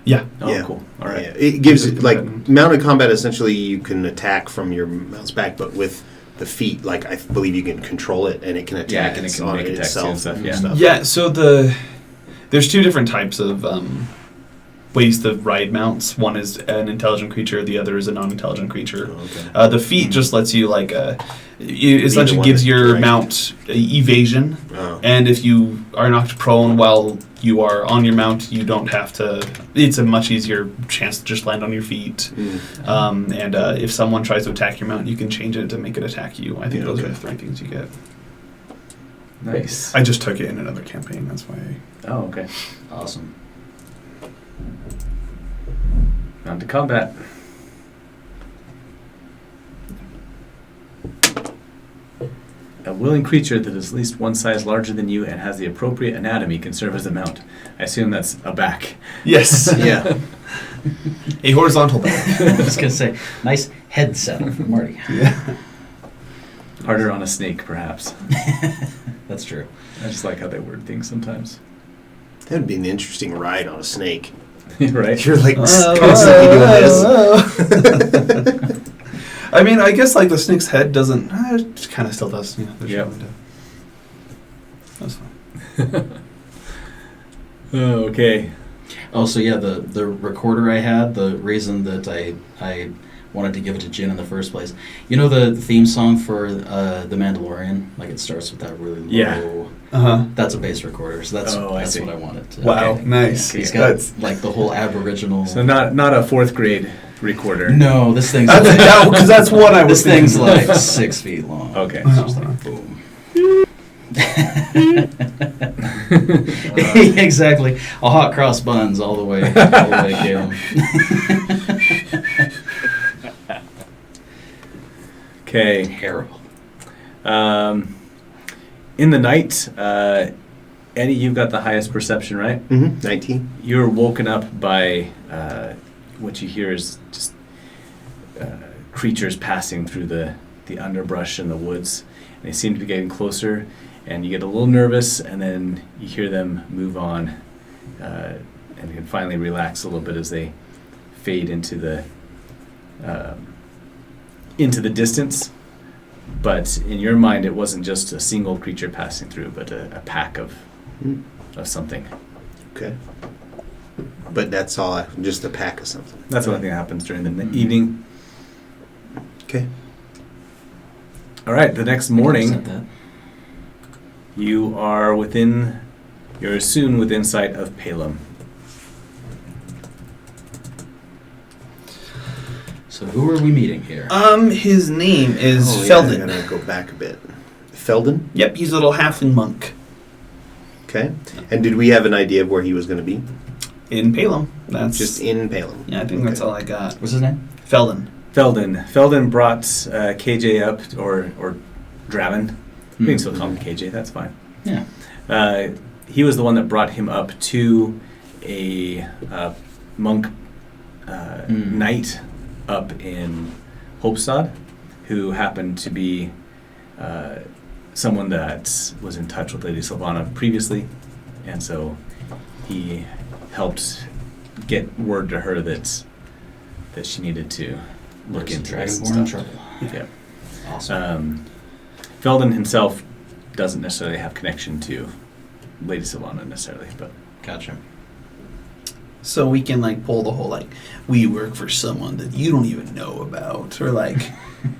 Yeah. Oh, Yeah. cool. All right. Yeah. It gives like mounted combat. Essentially, you can attack from your mount's back, but with the feet, like I believe you can control it, and it can attack and it can on make attacks itself and stuff, yeah. stuff. Yeah, so there's two different types of ways to ride mounts. One is an intelligent creature, the other is a non-intelligent creature. Oh, okay. The feat just lets you it the essentially one gives that your drags. mount evasion, Oh. and if you are knocked prone while you are on your mount, you don't have to. It's a much easier chance to just land on your feet. And if someone tries to attack your mount, you can change it to make it attack you. I think those are the three things you get. Nice. I just took it in another campaign. That's why. Oh, okay. Awesome. Mounted combat. A willing creature that is at least one size larger than you and has the appropriate anatomy can serve as a mount. I assume that's a back. Yes. Yeah. A horizontal back. I was going to say, nice head setup for Marty. Yeah. Harder on a snake, perhaps. That's true. I just like how they word things sometimes. That would be an interesting ride on a snake. Right? You're like constantly doing this. I mean, I guess like the snake's head doesn't. It kind of still does. Yeah. Yep. That's fine. Oh, okay. Oh, so yeah, the recorder I had, the reason that I wanted to give it to Jin in the first place. You know the theme song for The Mandalorian? Like it starts with that really low... Yeah. That's a bass recorder, so that's I see. what I wanted to... Wow, Okay. nice. He's got That's- like the whole Aboriginal... So not a fourth grade recorder. No, this thing's Because that's what I was this thing's thinking. like 6 feet long. Okay. It's just like boom. Exactly. A hot cross buns all the way, Caleb. Okay. Terrible. In the night, Eddie, you've got the highest perception, right? 19. You're woken up by what you hear is just creatures passing through the underbrush in the woods. And they seem to be getting closer, and you get a little nervous, and then you hear them move on, and you can finally relax a little bit as they fade into the distance. But in your mind, it wasn't just a single creature passing through, but a pack of something. Okay. But that's all, just a pack of something. That's the only thing that happens during the evening. Okay. All right, the next Accept morning, that. you are within You're soon within sight of Palem. So who are we meeting here? His name is Oh, yeah, Felden. I gotta go back a bit. Felden? Yep, he's a little halfling monk Okay. And did we have an idea of where he was going to be? in Palem. That's Just in Palem. yeah. I think that's Okay. all I got. What's his name? Felden. Felden brought KJ up, or Draven. We can still call him KJ, that's fine. Yeah. He was the one that brought him up to a monk knight up in Hopestad, who happened to be someone that was in touch with Lady Sylvana previously, and so he helped get word to her that she needed to look into this and Dragonborn in stuff. trouble. Yeah. Awesome. Felden himself doesn't necessarily have connection to Lady Sylvana necessarily, but Gotcha. So we can like pull the whole like we work for someone that you don't even know about, or like,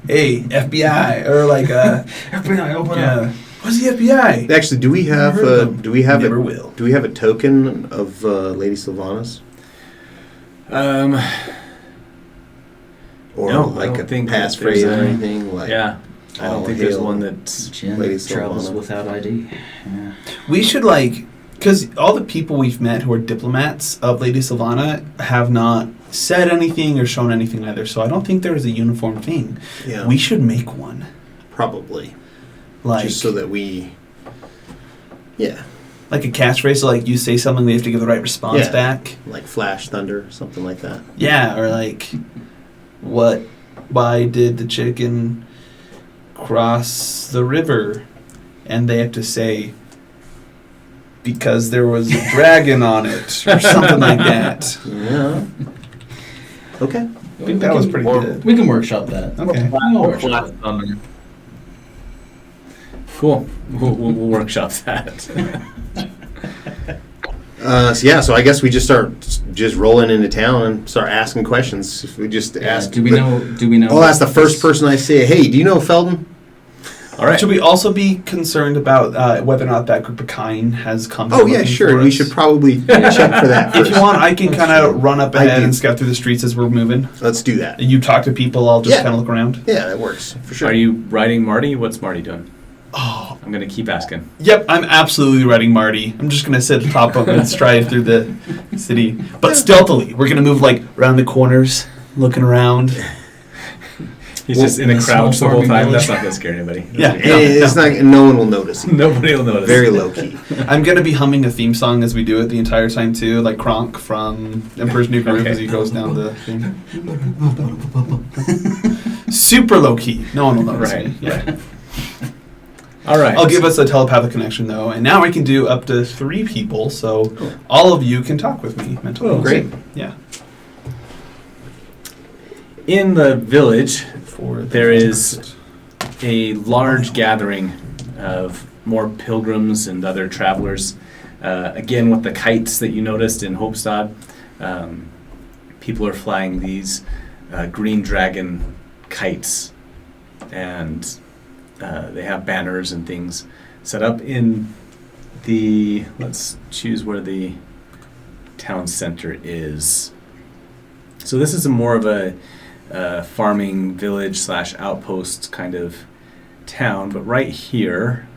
hey FBI, or like FBI, open yeah, what's the FBI? Actually, do we have Never heard of them. do we have Never a will. do we have a token of Lady Sylvanas? Or No, I like don't a think that passphrase there's or a- anything? Like yeah, I don't all think there's hail one that. Jen Lady travels Sylvana. without ID. Yeah. We should like, because all the people we've met who are diplomats of Lady Sylvana have not said anything or shown anything either. So I don't think there is a uniform thing. Yeah, We should make one, probably. like Just so that we... Yeah, like a catchphrase. So like you say something, they have to give the right response Yeah. back. like Flash Thunder, something like that. Yeah, or like, what? Why did the chicken cross the river? And they have to say, because there was a dragon on it, or something like that. Yeah. Okay. I think that was pretty Or- good. We can workshop that. Okay. We'll Or workshop Flash it. Thunder. Cool. We'll workshop that. So I guess we just start just rolling into town and start asking questions. If we just ask... Do we know? I'll ask the first person I say, hey, do you know Felden? All right. Should we also be concerned about whether or not that group of Kine has come? Oh, yeah, looking sure. for We us? should probably check for that If first. you want, I can kind of run up I ahead do. and scout through the streets as we're moving. Let's do that. You talk to people. I'll just Yeah. kind of look around. Yeah, that works. For sure. Are you riding Marty? What's Marty doing? Oh, I'm going to keep asking. yep. I'm absolutely riding Marty. I'm just gonna sit atop him and stride through the city, but stealthily. We're gonna move like around the corners, looking around. He's Well, just in in a a crouch the small whole farming time. That's village. not going to scare anybody. Yeah. It's not. No one will notice. Nobody will notice. Very low key. I'm gonna be humming a theme song as we do it the entire time too, like Kronk from Emperor's New Groove Okay. as he goes down the thing. Super low key. No one will notice Right. me. Yeah. All right. I'll give us a telepathic connection though, and now I can do up to 3 people, so all of you can talk with me mentally. Oh, great. Yeah. In the village, For there is a large gathering of more pilgrims and other travelers. Again, with the kites that you noticed in Hopestad, people are flying these green dragon kites, and they have banners and things set up in the. Let's choose where the town center is. So this is a more of a farming village / outpost kind of town, but right here,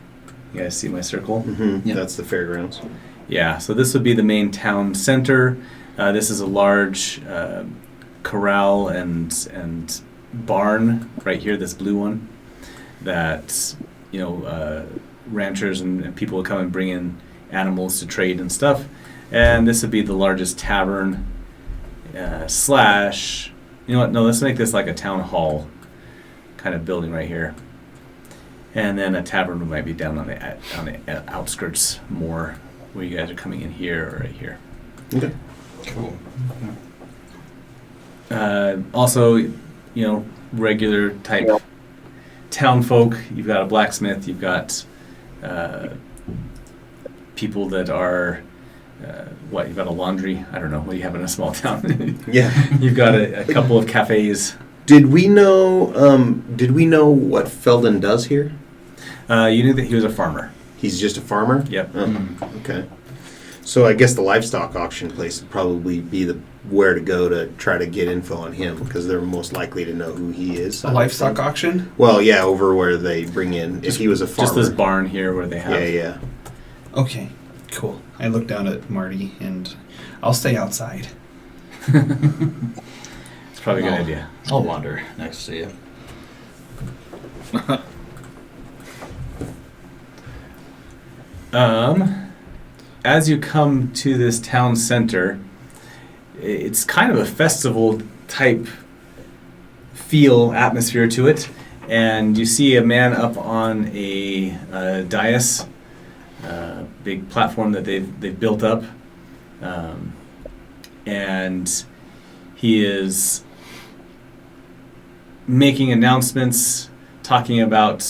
you guys see my circle? Mm-hmm. Yeah. That's the fairgrounds. Yeah, so this would be the main town center. This is a large corral and barn right here, this blue one, that ranchers and people will come and bring in animals to trade and stuff. And this would be the largest tavern / you know what? No, let's make this like a town hall kind of building right here. And then a tavern might be down on the outskirts more, where you guys are coming in here or right here. Okay. Cool. Also, regular type town folk. You've got a blacksmith. You've got people that are you've got a laundry. I don't know what you have in a small town. Yeah. You've got a couple of cafes. Did we know what Felden does here? You knew that he was a farmer. He's just a farmer? Yep. Oh, okay. So I guess the livestock auction place would probably be the where to go to try to get info on him because they're most likely to know who he is. A livestock auction? Well, yeah, over where they bring in if he was a farmer. Just this barn here where they have. Yeah. Okay, cool. I look down at Marty and I'll stay outside. It's probably a good idea. I'll wander next to you. As you come to this town center, it's kind of a festival type feel, atmosphere to it, and you see a man up on a dais, big platform that they've built up, and he is making announcements, talking about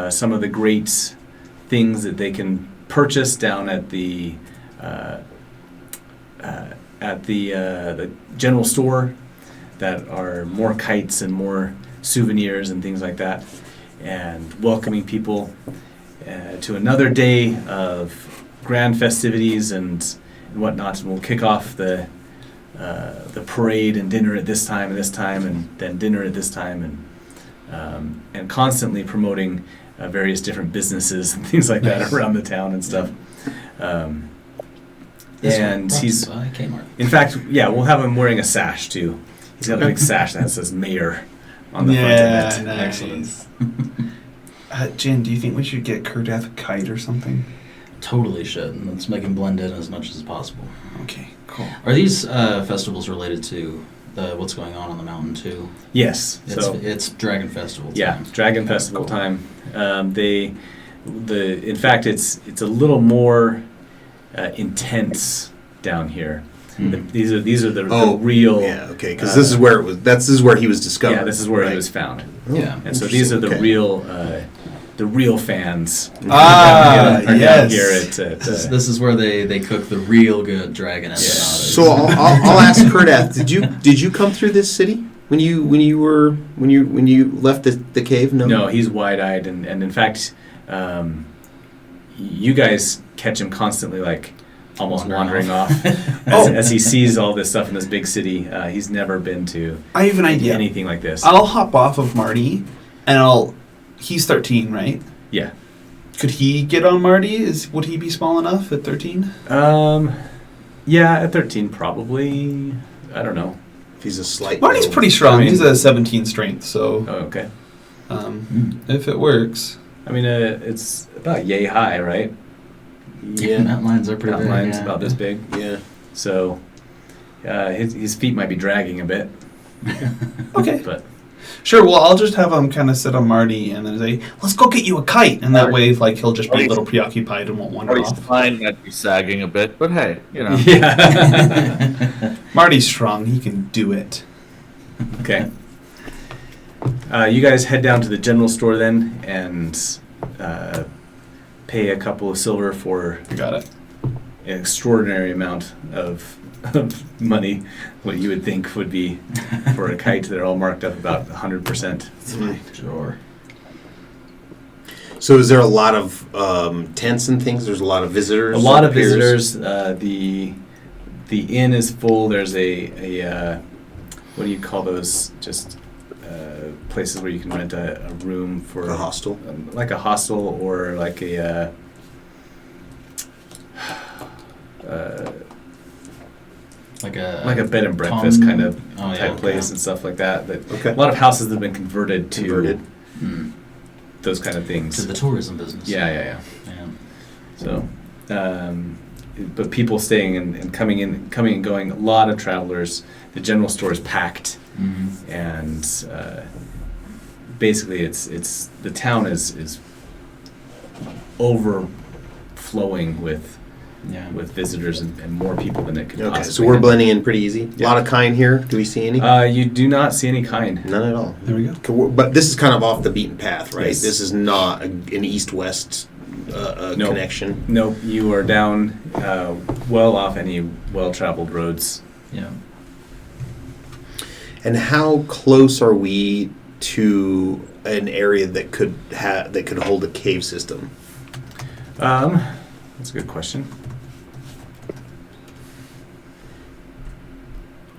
some of the great things that they can purchase down at the general store that are more kites and more souvenirs and things like that, and welcoming people to another day of grand festivities and whatnot. And we'll kick off the parade and dinner at this time and this time, and then dinner at this time, and constantly promoting various different businesses and things like that around the town and stuff. And he's, Kmart. in fact, yeah, we'll have him wearing a sash too. He's got a big sash that says mayor on the front of it. Nice. Excellent. Jen, do you think we should get Kurdeth a kite or something? Totally should. Let's make him blend in as much as possible. Okay, cool. Are these festivals related to what's going on the mountain too? Yes. It's Dragon Festival time. Yeah, Dragon Okay, Festival cool. time. In fact, it's a little more intense down here. Hmm. These are the real. Yeah, okay, because this is where it was. This is where he was discovered. Yeah, this is where right? he was found. Yeah. And so these are the Okay. real fans. Ah, are down yes. here at This is where they cook the real good dragon empanadas. So I'll ask Kurdeth. Did you come through this city when you left the cave? No, he's wide-eyed, and in fact, you guys catch him constantly, like almost wandering off as he sees all this stuff in this big city. He's never been to I have an idea. anything like this. I'll hop off of Marty, and he's 13, right? Yeah. Could he get on Marty? Would he be small enough at 13? Yeah, at 13 probably. I don't know. If he's a slight. Marty's build. pretty strong. I mean- He's a 17 strength, so Oh, okay. if it works. I mean, it's about yay high, right? Yeah. Mountain lions are pretty Mountain big. lions Yeah. about this big. Yeah. So his feet might be dragging a bit, Okay. but Sure, well, I'll just have him kind of sit on Marty and then say, let's go get you a kite. And that way, like, he'll just be a little preoccupied and won't wander Marty's off. spine might be sagging a bit, but hey, yeah. Marty's strong. He can do it. Okay. You guys head down to the general store then and pay a couple of silver for I got it. an extraordinary amount of money, what you would think would be for a kite. They're all marked up about 100%. Sure. So is there a lot of tents and things? There's a lot of visitors. A lot of peers? visitors. The inn is full. There's a what do you call those? Just places where you can rent a room for A hostel? like a hostel or like a Like a bed and breakfast kind of okay. place and stuff like that. Okay. A lot of houses have been converted to Mm. those kind of things. To the tourism business. Yeah. Yeah. So, but people staying and coming and going. A lot of travelers. The general store is packed, Mm-hmm. and basically, it's the town is overflowing with visitors and more people than it could Okay, possibly. so we're handle. blending in pretty easy. A lot of kind here. Do we see any? You do not see any kind. None at all. There we go. But this is kind of off the beaten path, right? Yes. This is not an east-west No. connection. Nope, you are down well off any well-traveled roads. Yeah. And how close are we to an area that could hold a cave system? That's a good question.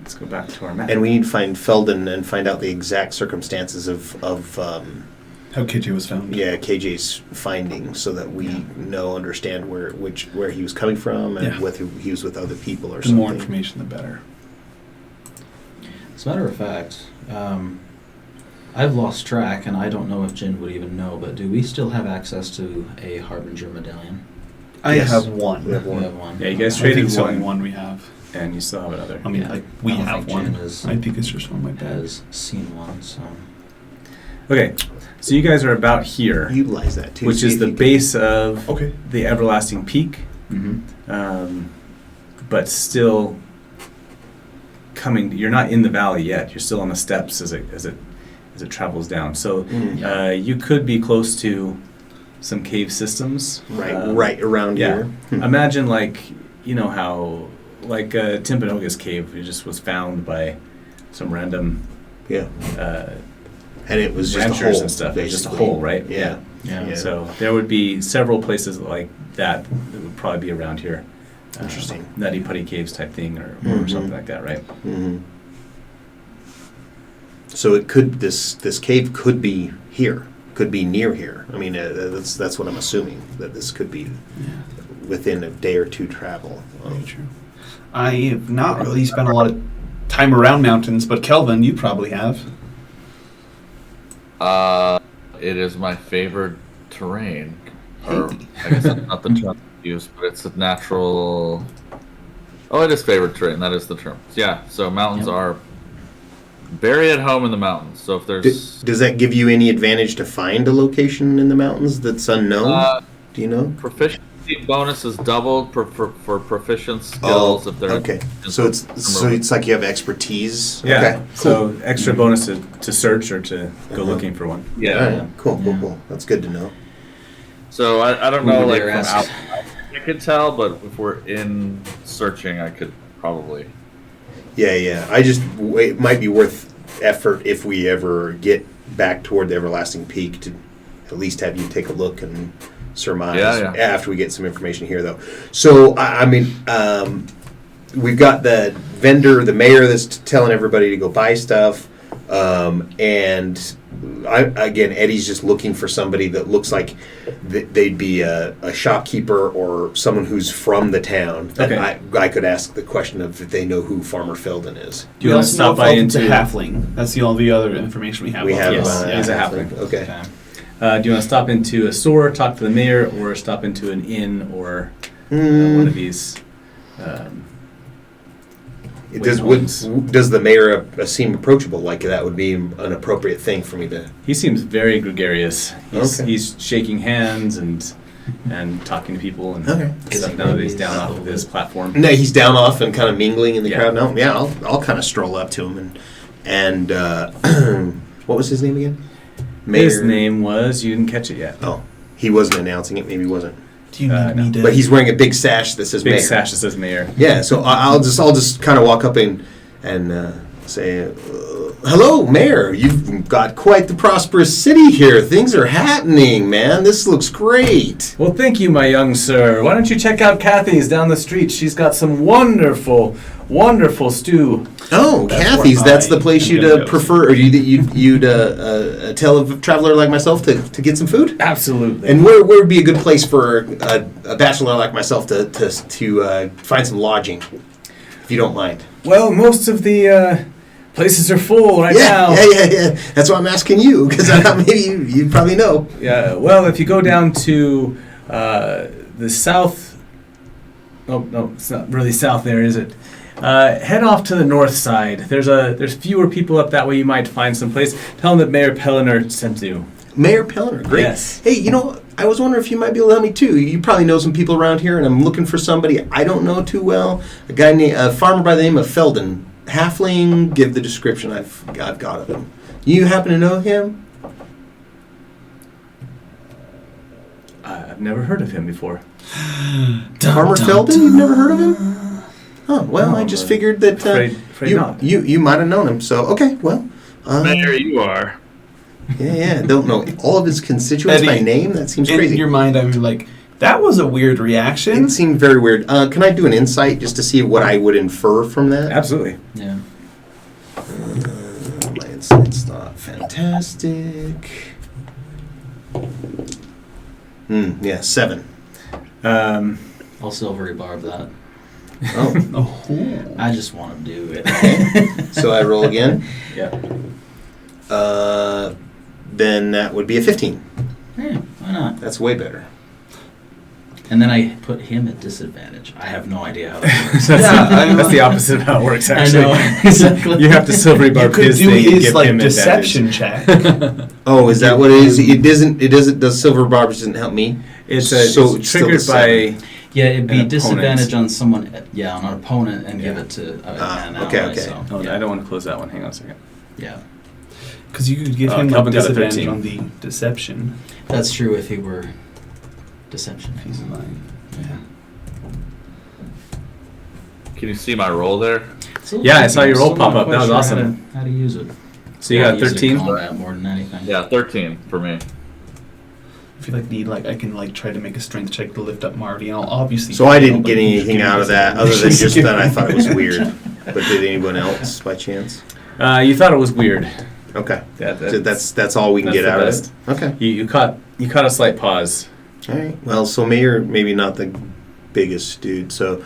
Let's go back to our map. And we need to find Felden and find out the exact circumstances of How KJ was found. KJ's finding, so that we understand where he was coming from and whether he was with other people or The something. more information, the better. As a matter of fact, I've lost track, and I don't know if Jin would even know, but do we still have access to a Harbinger medallion? I Yes. have one. We have We one. have one. Yeah, you guys I think traded it's only one, one we have. and you still have another. I mean, Yeah. like, we I don't have think one. Jin is- I think it's just one of my bad. Has seen one, so Okay, so you guys are about here, Utilize that too. which See is if the you can- base of Okay. the Everlasting Peak, but still coming. You're not in the valley yet. You're still on the steps as it travels down. So you could be close to some cave systems. right around Yeah. here. Imagine how Timpanogos Cave, it just was found by some random Yeah. And it was just a ranchers hole, and stuff. It's just a basically. hole, right? Yeah. yeah. So there would be several places like that would probably be around here. Interesting. Nutty Putty Caves type thing or Mhm. something like that, right? Mm-hmm. So it could this cave could be here, could be near here. I mean, that's what I'm assuming, that this could be within a day or two travel. Very true. I have not really spent a lot of time around mountains, but Kelvin, you probably have. It is my favorite terrain. Or I guess that's not the term used, but it's a natural. Oh, it is favorite terrain. That is the term. Yeah. So mountains are very at home in the mountains. So if there's Does that give you any advantage to find a location in the mountains that's unknown? Do you know? proficiency bonus is doubled for proficient skills if they're okay. So it's like you have expertise. Yeah. Okay. So extra bonus to search or to go looking for one. yeah. All right. Cool. That's good to know. So I don't We know, would like dare from ask. out, I could tell, but if we're in searching, I could probably. Yeah. It might be worth effort if we ever get back toward the Everlasting Peak to at least have you take a look and surmise Yeah. after we get some information here, though. So, we've got the vendor, the mayor that's telling everybody to go buy stuff. And Eddie's just looking for somebody that looks like they'd be a shopkeeper or someone who's from the town. That Okay. I could ask the question of if they know who Farmer Felden is. Do you want to stop by into halfling? That's all the other information we have. We have Yes, he's a halfling. Okay. Do you want to stop into a store, talk to the mayor, or stop into an inn or one of these? Does the mayor seem approachable? Like that would be an appropriate thing for me to. He seems very gregarious. Okay. He's shaking hands and talking to people and Okay. stuff now that he's down off of his platform. No, he's down off and kind of mingling in the Yeah. crowd. No, yeah, I'll kind of stroll up to him and what was his name again? His name was, you didn't catch it yet. Oh, he wasn't announcing it. Maybe he wasn't. Do you need me no. to? But he's wearing a big sash that says Big mayor. sash that says mayor. Yeah, so I'll just kind of walk up and say, "Hello, Mayor. You've got quite the prosperous city here. Things are happening, man. This looks great." Well, thank you, my young sir. Why don't you check out Kathy's down the street? She's got some wonderful, wonderful stew. Oh, That's Kathy's. where That's I the place am you'd gonna go. prefer, or you'd tell a traveler like myself to get some food. Absolutely. And where would be a good place for a bachelor like myself to find some lodging, if you don't mind? Well, most of the places are full right now. Yeah. That's why I'm asking you, because maybe you probably know. Yeah, well, if you go down to the south, no, it's not really south there, is it? Head off to the north side. There's fewer people up that way. You might find some place. Tell them that Mayor Pelliner sent you. Mayor Pelliner, great. Yes. Hey, I was wondering if you might be able to help me too. You probably know some people around here, and I'm looking for somebody I don't know too well. A farmer by the name of Felden. Halfling, give the description I've got of him. You happen to know him? I've never heard of him before. Farmer Felden? You've never heard of him? Oh, well, I just figured that Afraid not. you might have known him. So, okay, well. Mayor, you are. Yeah. Don't know all of his constituents by Eddie, name. That seems in crazy. your mind, I'm like, that was a weird reaction. It seemed very weird. Can I do an insight just to see what I would infer from that? Absolutely. Yeah. That's not fantastic. Yeah, 7. I'll silvery barb that. Oh, Oh. I just want to do it. so I roll again. Yeah. Then that would be a 15. Yeah, why not? That's way better. And then I put him at disadvantage. I have no idea how that works. That's the opposite of how it works, actually. I know, exactly. You have to silvery You barb could his do thing and his give like him deception check. Oh, is that what it is? It doesn't. It doesn't. Does silver barbs doesn't help me? It's, So it's it's still triggered the by... Yeah, it'd be An disadvantage opponent. on someone. Yeah, on an opponent, and give Yeah. it to an okay, ally. okay. So, Oh, yeah. I don't want to close that one. Hang on a second. Yeah, Because you could give him like Kelvin got a disadvantage 13. on the deception. that's true if he were deception. He's lying. Yeah. Can you see my roll there? It's a little Yeah, I tricky. saw your I'm roll still pop not up. quite That was sure awesome. How to use it. So you Yeah, got use it in 13? combat more than anything. Yeah, 13 for me. If you like need like I can like try to make a strength check to lift up Marty, and I'll obviously. So I didn't but get you anything give out me of that other than just that I thought it was weird. But did anyone else by chance? You thought it was weird. Okay. Yeah, So that's all we can that's get the out best. of it. Okay. You caught a slight pause. All right. Well, so Mayor maybe not the biggest dude. So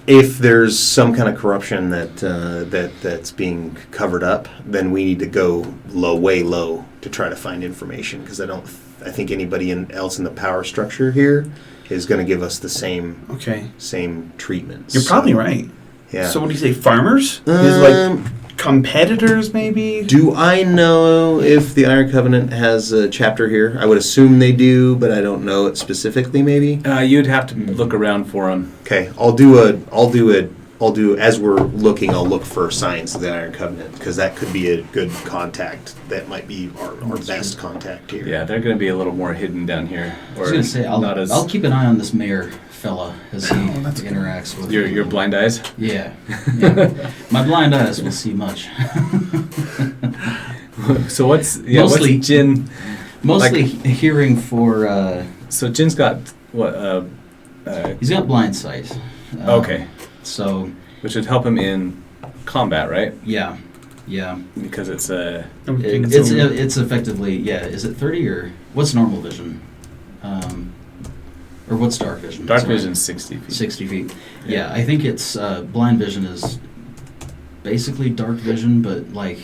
if there's some kind of corruption that's being covered up, then we need to go way low to try to find information because I think anybody else in the power structure here is going to give us the same Okay, treatment. you're probably right. Yeah. So what do you say, farmers? Is like competitors maybe? Do I know if the Iron Covenant has a chapter here? I would assume they do, but I don't know it specifically. Maybe. You'd have to look around for him. Okay, I'll do as we're looking. I'll look for signs of the Iron Covenant because that could be a good contact. That might be our best contact here. Yeah, they're going to be a little more hidden down here. I was gonna say I'll keep an eye on this mayor fella as he interacts with your blind eyes. Yeah. My blind eyes will see much. So what's Mostly- what's Jin? Mostly hearing for. So Jin's got what? He's got blind sight. Okay, So which would help him in combat, right? yeah. Because it's It's effectively Is it 30 or what's normal vision? Or what's dark vision? dark Sorry. vision 60 feet. 60 feet. Yeah. Yeah, I think it's blind vision is basically dark vision, but like.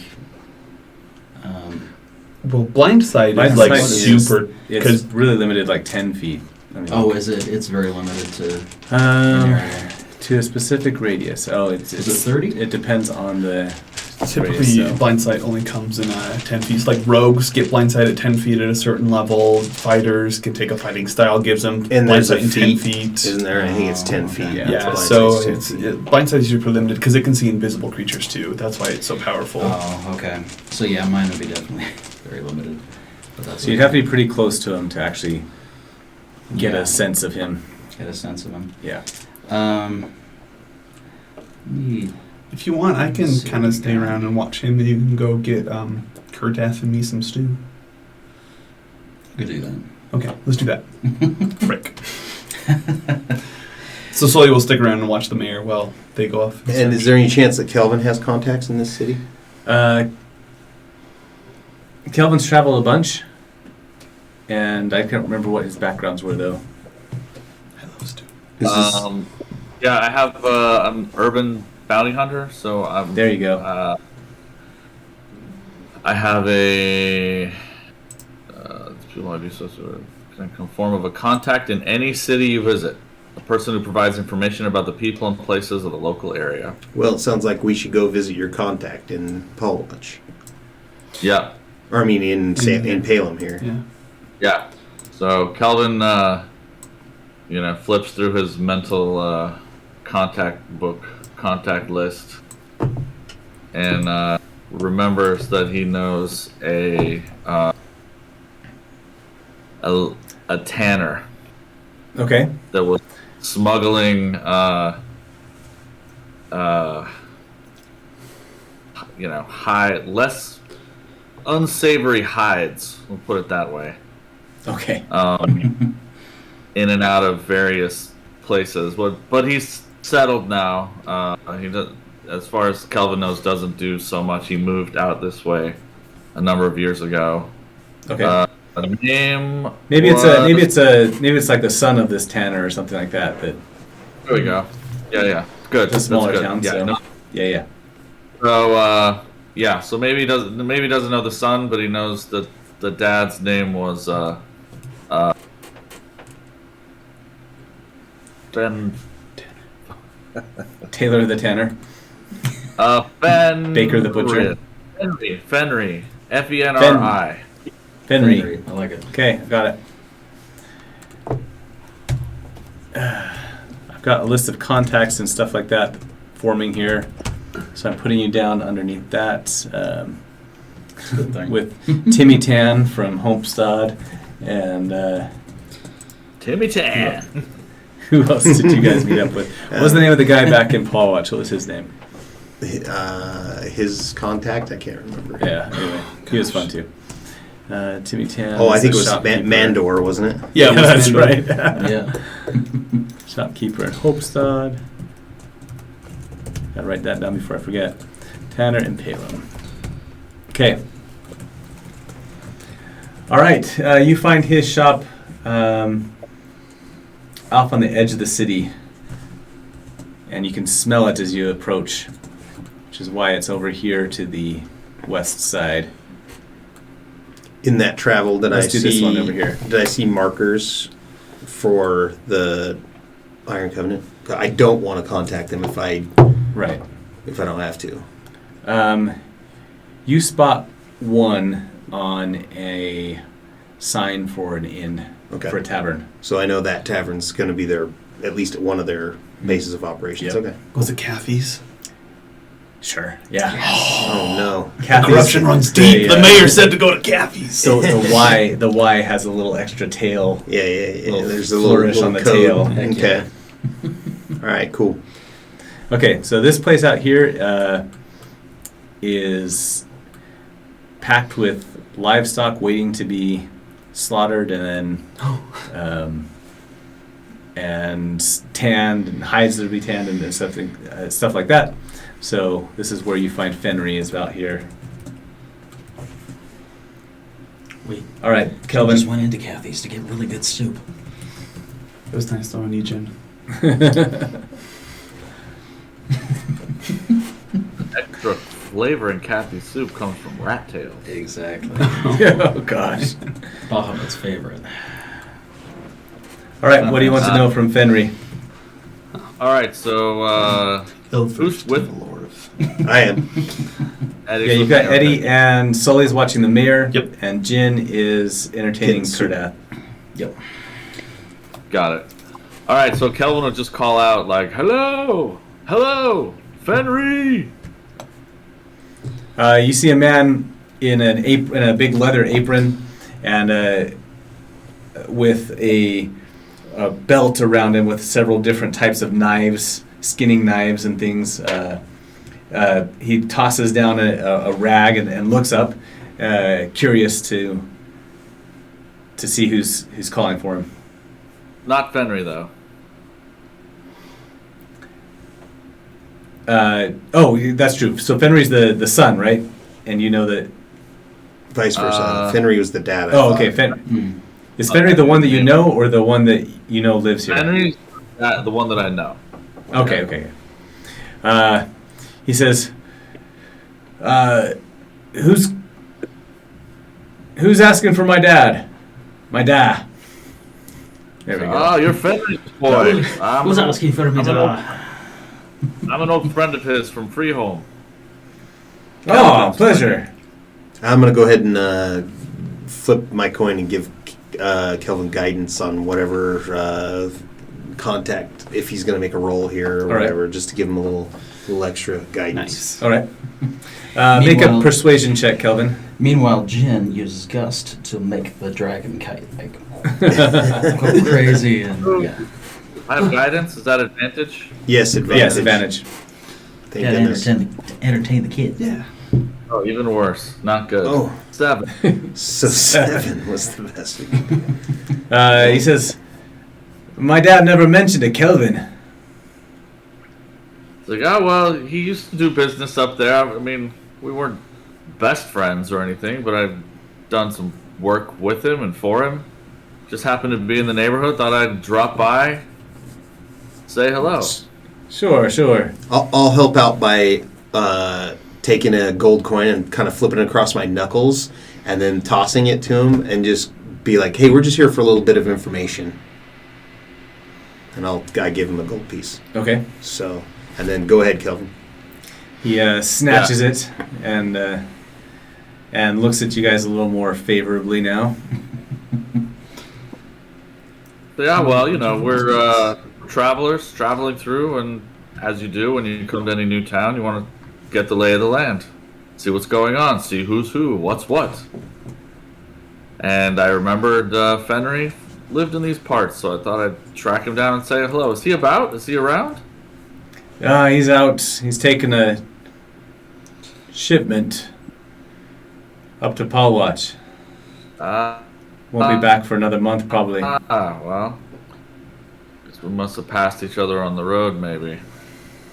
Well, blind sight Blind is like sight is- super. It's really limited, like 10 feet. I mean, Oh, is it? It's very limited to an area. to a specific radius. Oh, it's Is it 30? It depends on the Typically, radius, so. blind sight only comes in 10 feet. It's like rogues get blind sight at 10 feet at a certain level. Fighters can take a fighting style, gives them And blind there's sight a in 10 feet, feet. isn't there? I think it's 10 Oh, feet. okay. Yeah, Yeah, Blind so sight's 10 feet. blind sight is super limited because it can see invisible creatures too. That's why it's so powerful. Oh, okay. So yeah, mine would be definitely very limited. But that's So you'd have to be pretty close to him to actually get Yeah. a sense of him. get a sense of him. Yeah. Neat. If you want, I can See kind what of we stay got. around and watch him, and you can go get Kurdath and me some stew. Could do that. Okay, let's do that. Frick. So slowly we'll stick around and watch the mayor while they go off. And is there any chance that Kelvin has contacts in this city? Kelvin's traveled a bunch, and I can't remember what his backgrounds were though. I love stew. Is this- Yeah, I have I'm an urban bounty hunter, so I'm There you go. I have a form of a contact in any city you visit. A person who provides information about the people and places of the local area. well, it sounds like we should go visit your contact in Palwatch. Yeah, Or I mean, in Palem here. Yeah. yeah. So Calvin, flips through his mental contact list, and remembers that he knows a tanner Okay. that was smuggling less unsavory hides, we'll put it that way, Okay. in and out of various places, but he's settled now. He does, as far as Kelvin knows, doesn't do so much. He moved out this way a number of years ago. Okay. The name. maybe it's like the son of this Tanner or something like that. But There we go. Yeah. Good. it's a smaller That's good. town. Yeah. So No, yeah. so yeah. So maybe he doesn't know the son, but he knows that the dad's name was Ben. Taylor the Tanner. Ben. Baker the Butcher. Fenry. Fenri. Fenry. I like it. Okay, got it. I've got a list of contacts and stuff like that forming here, so I'm putting you down underneath that Good thing. with Timmy Tan from Homestad and Timmy Tan. who else did you guys meet up with? What was the name of the guy back in Paul Watch? What was his name? His contact, I can't remember. Yeah, anyway, he was fun too. Timmy Tan. Oh, I think it the was shopkeeper. Mandor, wasn't it? Yeah, that's Mandor. right. Yeah. Shopkeeper in Hopestad. Gotta write that down before I forget. Tanner and Palin. Okay. All right. You find his shop off on the edge of the city, and you can smell it as you approach, which is why it's over here to the west side. In that travel, did Let's I do see this one over here. Did I see markers for the Iron Covenant? I don't want to contact them if I Right. don't have to. You spot one on a sign for an inn, Okay. for a tavern. So I know that tavern's going to be at least one of their bases of operations. Yep. Okay. Was it Kathy's? Sure. Yeah. Oh no. Kathy's- Corruption runs deep. the, The mayor said to go to Kathy's. So the Y has a little extra tail. Yeah. Little There's a flourish little on the code. tail. Heck Okay. All right. Cool. Okay, so this place out here is packed with livestock waiting to be slaughtered and then and tanned and hides that will be tanned and stuff like that. So this is where you find Fenry is out here. We All right, just Kelvin. went into Kathy's to get really good soup. It was nice knowing you, Jen. Extra flavor in Kathy's soup comes from rat tails. Exactly. Oh gosh. Bahamut's favorite. All right, what do you want to know from Fenry? All right, so who's with the Lord of... I am. Eddie's Yeah, you've with got me, Eddie okay. and Sully's watching the mayor. Yep. And Jin is entertaining Getting soup. Kurdath. Yep. Got it. All right, so Kelvin will just call out like, "Hello, Fenry." You see a man in a big leather apron and with a belt around him with several different types of knives, skinning knives and things. He tosses down a rag and looks up, curious to see who's calling for him. Not Fenry though. That's true. So Fenry's the son, right? And you know that. Vice versa. Uh, Fenry was the dad. I Oh, thought. okay. Is Fenry the one that you know, or the one that you know lives here? Fenry's the one that I know. Okay. He says, "Who's asking for my dad? My dad." There we go. Oh, you're Fenry's boy. Who's asking for me I'm an old friend of his from Freeholm. Oh, pleasure. I'm gonna go ahead and flip my coin and give Kelvin guidance on whatever contact, if he's gonna make a roll here or All right. whatever, just to give him a little extra guidance. Nice. All right. Make a Meanwhile- persuasion check, Kelvin. Meanwhile, Jin uses Gust to make the dragon kite like go crazy and yeah. I have guidance. Is that advantage? Yes, advantage. Yes, advantage. Thank Gotta goodness. entertain the kids. Yeah. Oh, even worse. Not good. Oh. 7. So 7 was the best. He says, "My dad never mentioned a Kelvin." It's like, oh well, he used to do business up there. I mean, we weren't best friends or anything, but I've done some work with him and for him. Just happened to be in the neighborhood. Thought I'd drop by, say hello. Sure. I'll help out by taking a gold coin and kind of flipping it across my knuckles and then tossing it to him and just be like, hey, we're just here for a little bit of information. And I give him a gold piece. Okay. So, and then go ahead, Kelvin. He snatches it and looks at you guys a little more favorably now. Yeah, well, we're travelers traveling through, and as you do when you come to any new town, you want to get the lay of the land, see what's going on, see who's who, what's what. And I remembered Fenry lived in these parts, so I thought I'd track him down and say hello. Is he about? Is he around? He's out. He's taking a shipment up to Palwatch. Won't be back for another month, probably. Well, guess we must have passed each other on the road, maybe.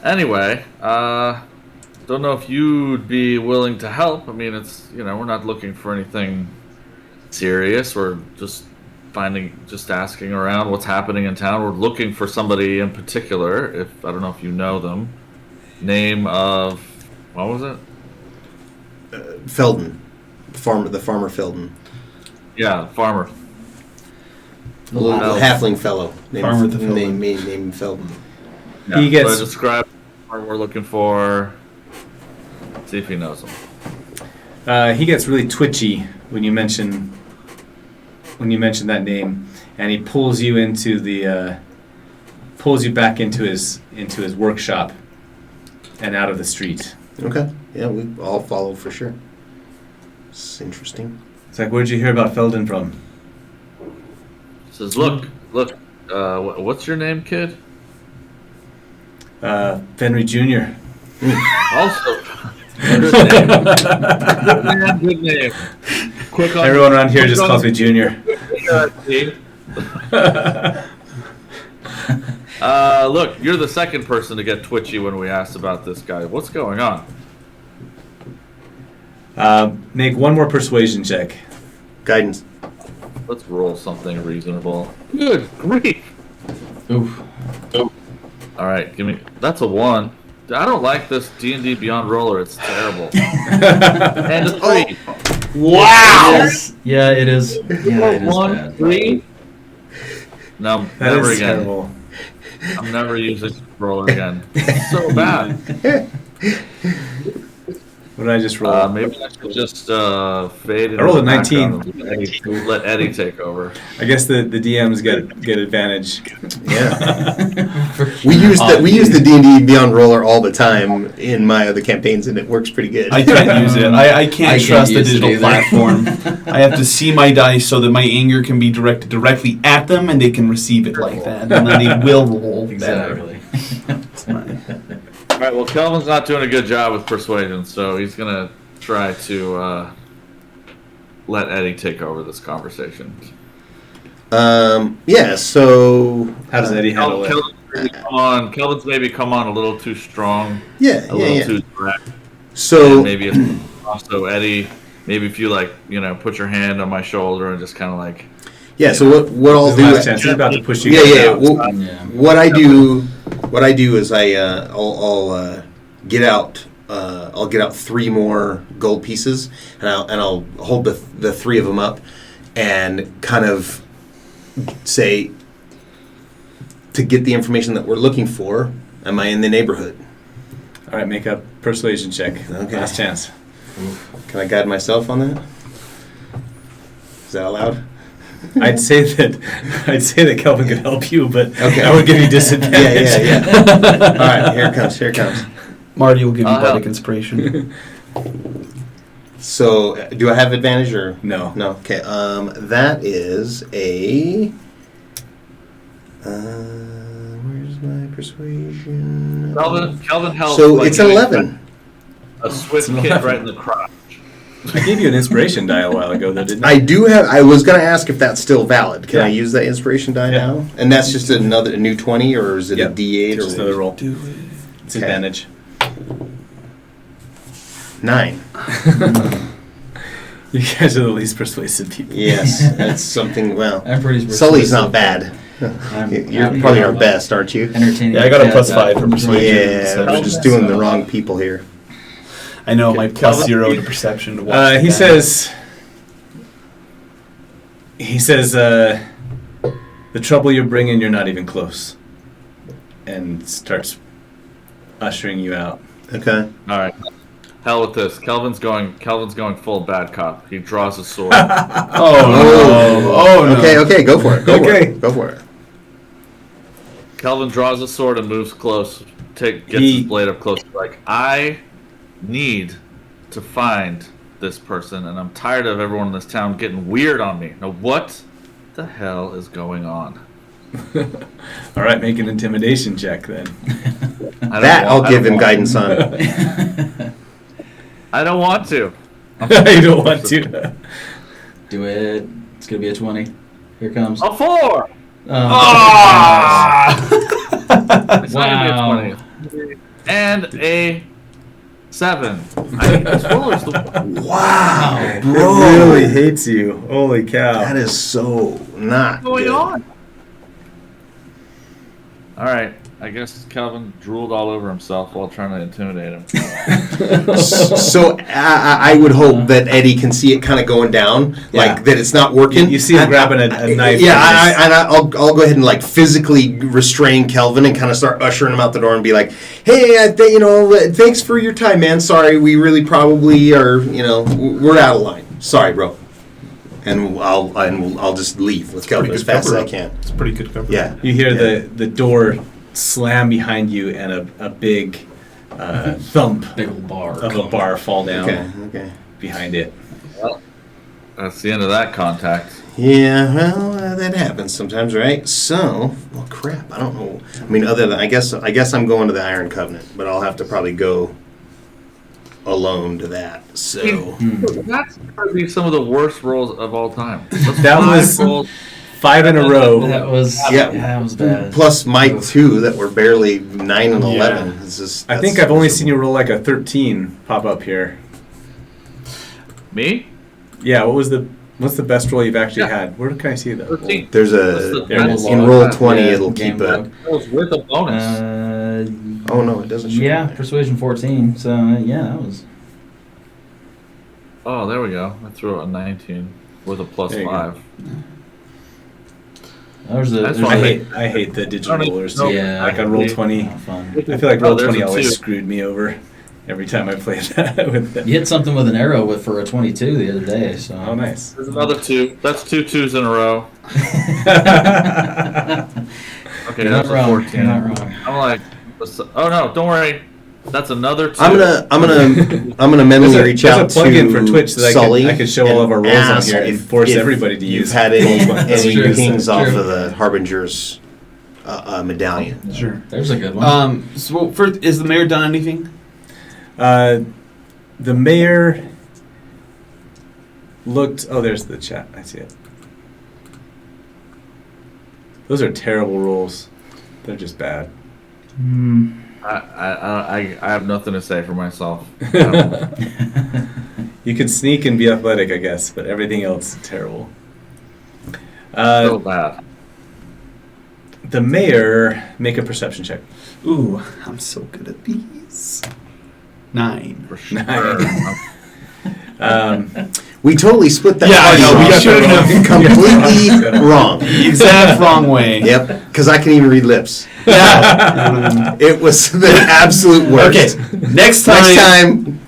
Anyway, don't know if you'd be willing to help. I mean, it's, we're not looking for anything serious. We're just asking around what's happening in town. We're looking for somebody in particular. I don't know if you know them. Name of, what was it? Felden. The farmer Felden. Yeah, farmer. The little halfling fellow named Felden. Yeah, He gets. So describe what we're looking for. See if he knows them. He gets really twitchy when you mention that name, and he pulls you back into his workshop and out of the street. Okay. Yeah, we all follow for sure. It's interesting. It's like, where'd you hear about Felden from? He says, look, what's your name, kid? Fenry Jr. Also, good name. Quick on Everyone around here just calls me Junior. Look, you're the second person to get twitchy when we asked about this guy. What's going on? Make one more persuasion check. Guidance. Let's roll something reasonable. Good grief. Oof. All right, that's a 1. I don't like this D&D Beyond roller. It's terrible. And a 3. Wow! Yeah, it is. Yeah, it is 1, bad. 3. No, That never is again. terrible. I'm never using roller again. It's so bad. What did I just roll? Maybe I should just fade into I rolled a the 19. background and let Eddie take over. I guess the DMs get advantage. Yeah. we use the D&D Beyond roller all the time in my other campaigns, and it works pretty good. I can't use it. I can't trust the use it digital either. platform. I have to see my dice so that my anger can be directed directly at them, and they can receive it like that, and then they will roll better. Exactly. All right, well, Kelvin's not doing a good job with persuasion, so he's going to try to let Eddie take over this conversation. Yeah, so... How does Eddie handle it? Kelvin's maybe come on a little too strong, Yeah, a little too direct. So... And maybe it's also Eddie, maybe if you, put your hand on my shoulder and just kind of like... Yeah, so what I'll His do... last chance. He's about to push you Yeah, guys yeah. out. Well, what I do is I'll get out 3 more gold pieces, and I'll hold the 3 of them up, and kind of say, to get the information that we're looking for, am I in the neighborhood? All right, make a persuasion check. Okay. Last chance. Can I guide myself on that? Is that allowed? I'd say that Kelvin could help you, but Okay. I would give you disadvantage. Yeah. All right, here it comes. Marty will give you I'll bardic help. inspiration. So, do I have advantage or No. No. Okay. That is a. Where's my persuasion? Kelvin helps. So like, it's 11. A swift It's kick 11. right in the crotch. I gave you an inspiration die a while ago, though, didn't I? I do have. I was going to ask if that's still valid. Can I Yeah. use that inspiration die Yeah. now? And that's just a new 20, or is it Yep. a D8 Just or another roll. Do it. It's Okay. advantage. 9? You guys are the least persuasive people. Yes, that's something. Well, I'm pretty. Sully's not bad. You're probably our best, aren't you? Entertaining. Yeah, I got a cat, +5 for persuasion. Yeah, we're just doing the wrong people here. I know my Calvin? +0 to perception. To watch He the guy. says, the trouble you're bringing, you're not even close. And starts ushering you out. Okay. All right. Hell with this. Kelvin's going full bad cop. He draws a sword. Oh no! Okay, go for it. Go Okay. for it. Kelvin draws a sword and moves close. Gets He- his blade up close. Like, I need to find this person, and I'm tired of everyone in this town getting weird on me. Now, what the hell is going on? All right, make an intimidation check then. I'll give him guidance on. I don't want to. You don't want to. Do it. It's gonna be a 20. Here it comes. A 4! Ah! It's not gonna be a 20. And a 7. I need this rollers. Wow, It bro. really hates you. Holy cow. That is so not What's going good. on? All right. I guess Kelvin drooled all over himself while trying to intimidate him. So I would hope that Eddie can see it kind of going down, Yeah. like that it's not working. You see him grabbing a knife. Yeah, and I'll go ahead and like physically restrain Kelvin and kind of start ushering him out the door and be like, "Hey, thanks for your time, man. Sorry, we really probably are. We're out of line. Sorry, bro." And I'll just leave with Kelvin as fast as I can. It's pretty good cover. Yeah. You hear the door slam behind you and a big thump Big old bar. of a bar fall down Okay. behind it. Well, that's the end of that contact. Yeah, well, that happens sometimes, right? So, well, crap. I don't know. I mean, other than I guess I'm going to the Iron Covenant, but I'll have to probably go alone to that. So, That's probably some of the worst rolls of all time. That was 5 in a row. That was that was bad. plus my 2 that were barely 9 and 11. It's just, I think I've only seen you roll like a 13 pop up here. Me? Yeah, what's the best roll you've actually had? Where can I see that? 13. There's That's a the in log. roll 20. Yeah, It'll game keep a. log. That was with a bonus. Oh no, it doesn't. Show Yeah, there. persuasion 14. So yeah, that was. Oh, there we go. I threw out a 19 with a plus There you 5. There's a. That's there's fine. a- I hate the digital Nope. rollers. Nope. Yeah. Like on roll 20. Not fun. I feel like roll Oh, there's 20 a always 2. screwed me over every time I played that with them. You hit something with an arrow for a 22 the other day. So. Oh, nice. There's another 2. That's 2 2s in a row. Okay, You're not that's a wrong. 14. You're not wrong. I'm like, oh no, don't worry. That's another 2. I'm gonna mentally reach There's out a plug-in to for Twitch that Sully. I could show all of our rolls on ask here and if- force if everybody to you've use. had any true. pings That's off true. of the Harbinger's medallion. Sure. There's a good one. So first, is the mayor done anything? The mayor looked. Oh, there's the chat. I see it. Those are terrible rolls. They're just bad. I have nothing to say for myself. You could sneak and be athletic, I guess, but everything else is terrible. So bad. The mayor, make a perception check. Ooh, I'm so good at these. 9. For sure. We totally split that. Yeah, I know, we party should off. have. Completely wrong. The exact wrong way. Yep, because I can even read lips. Yeah. It was the absolute worst. Okay. Next time. Next time.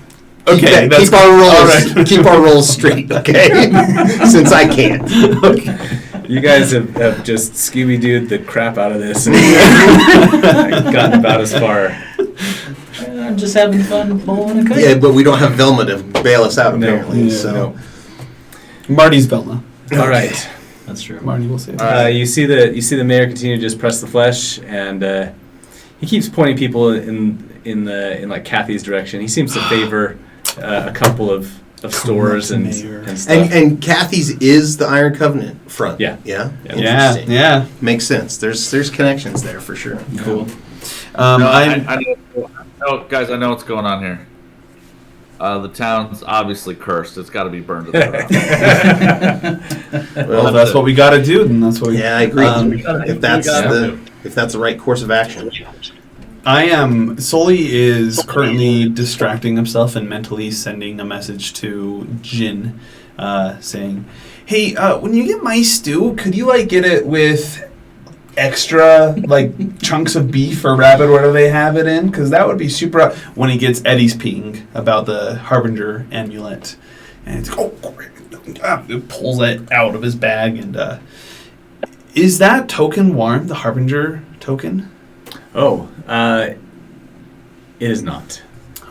Okay. Keep our rolls. all right. Keep our rolls straight, okay? Since I can't. Okay. You guys have just Scooby-Dooed the crap out of this and gotten about as far. I'm just having fun blowing a kite. Yeah, but we don't have Velma to bail us out apparently. Yeah, so. no. Marty's Velma. All right. That's true. Marty will say it. You see the mayor continue to just press the flesh, and he keeps pointing people in like Kathy's direction. He seems to favor a couple of stores and stuff. And Kathy's is the Iron Covenant front. Yeah. Yeah. Yeah. Interesting. Yeah. Makes sense. There's connections there for sure. Cool. No, I'm. I know, guys, I know what's going on here. The town's obviously cursed. It's got to be burned to the ground. Well, if that's what we got to do, then that's what we. Yeah, I agree. If If that's the right course of action. Sully is currently distracting himself and mentally sending a message to Jin, saying, "Hey, when you get my stew, could you get it with extra chunks of beef or rabbit, or whatever they have it in? Because that would be super." When he gets Eddie's ping about the Harbinger amulet, and it's it pulls it out of his bag, and is that token warm? The Harbinger token? Oh, it is not.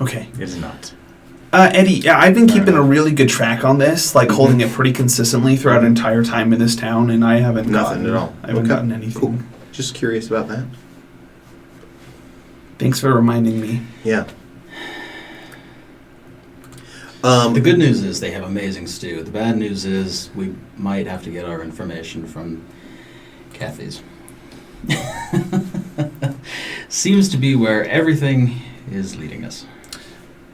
Okay. It is not. Eddie, yeah, I've been keeping a really good track on this, holding it pretty consistently throughout an entire time in this town, and I haven't Nothing at all. I haven't gotten anything. Cool. Just curious about that. Thanks for reminding me. Yeah. The good news is they have amazing stew. The bad news is we might have to get our information from Kathy's. Seems to be where everything is leading us.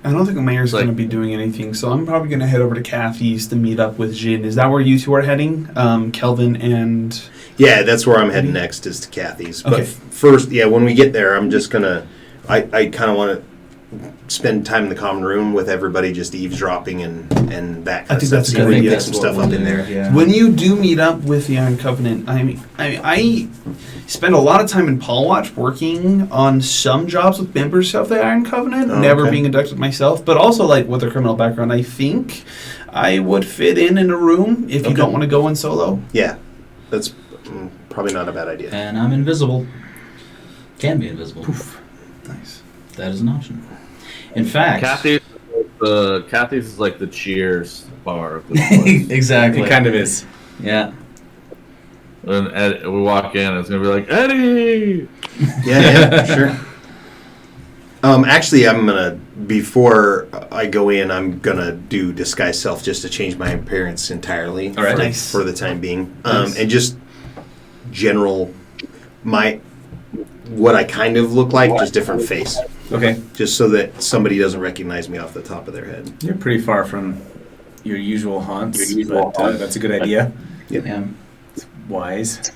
I don't think the mayor's going to be doing anything, so I'm probably going to head over to Kathy's to meet up with Jin. Is that where you two are heading? Kelvin and... Yeah, that's where I'm heading next, is to Kathy's. But Okay. first, when we get there, I'm just going to... I kind of want to spend time in the common room with everybody, just eavesdropping and that kind I of think stuff. that's a See good if we can idea. get some stuff up in there. Yeah. When you do meet up with the Iron Covenant, I spend a lot of time in Paul Watch working on some jobs with members of the Iron Covenant, Oh, never okay. being inducted myself, but also with their criminal background. I think I would fit in a room if you Okay. don't want to go in solo. Yeah, that's probably not a bad idea. And I'm invisible. Can be invisible. Nice. That is an option. In fact... Kathy's is like the Cheers bar of this place. Exactly. It kind of is. Yeah. When we walk in, it's gonna be like, Eddie. Yeah, sure. Actually, before I go in, I'm gonna do disguise self just to change my appearance entirely. All right. Nice. For the time being, Nice. and just general what I kind of look like, just different face, Okay. just so that somebody doesn't recognize me off the top of their head. You're pretty far from your usual haunts, but that's a good idea. Yeah. Wise.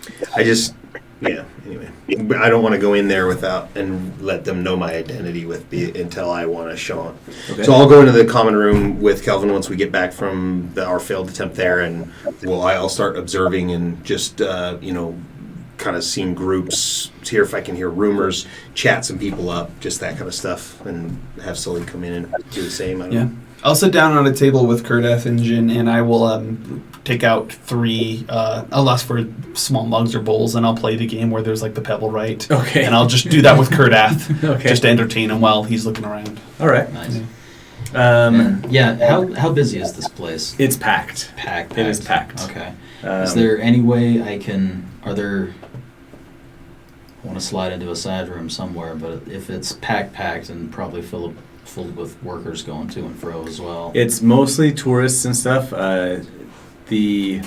Anyway, but I don't want to go in there and let them know my identity until I want to show them. Okay. So I'll go into the common room with Kelvin once we get back from our failed attempt there, and I'll start observing and just kind of seeing groups, hear if I can hear rumors, chat some people up, just that kind of stuff, and have Sully come in and do the same. I don't Yeah. know. I'll sit down on a table with Kurdeth and Jin, and I will take out 3. I'll ask for small mugs or bowls, and I'll play the game where there's the pebble right. Okay. And I'll just do that with Kurdeth, Okay. just to entertain him while he's looking around. All right. Nice. Um, How busy is this place? It's packed. Packed. It is packed. Okay. Um, Is there any way I want to slide into a side room somewhere, but if it's packed and probably full with workers going to and fro as well. It's mostly tourists and stuff. The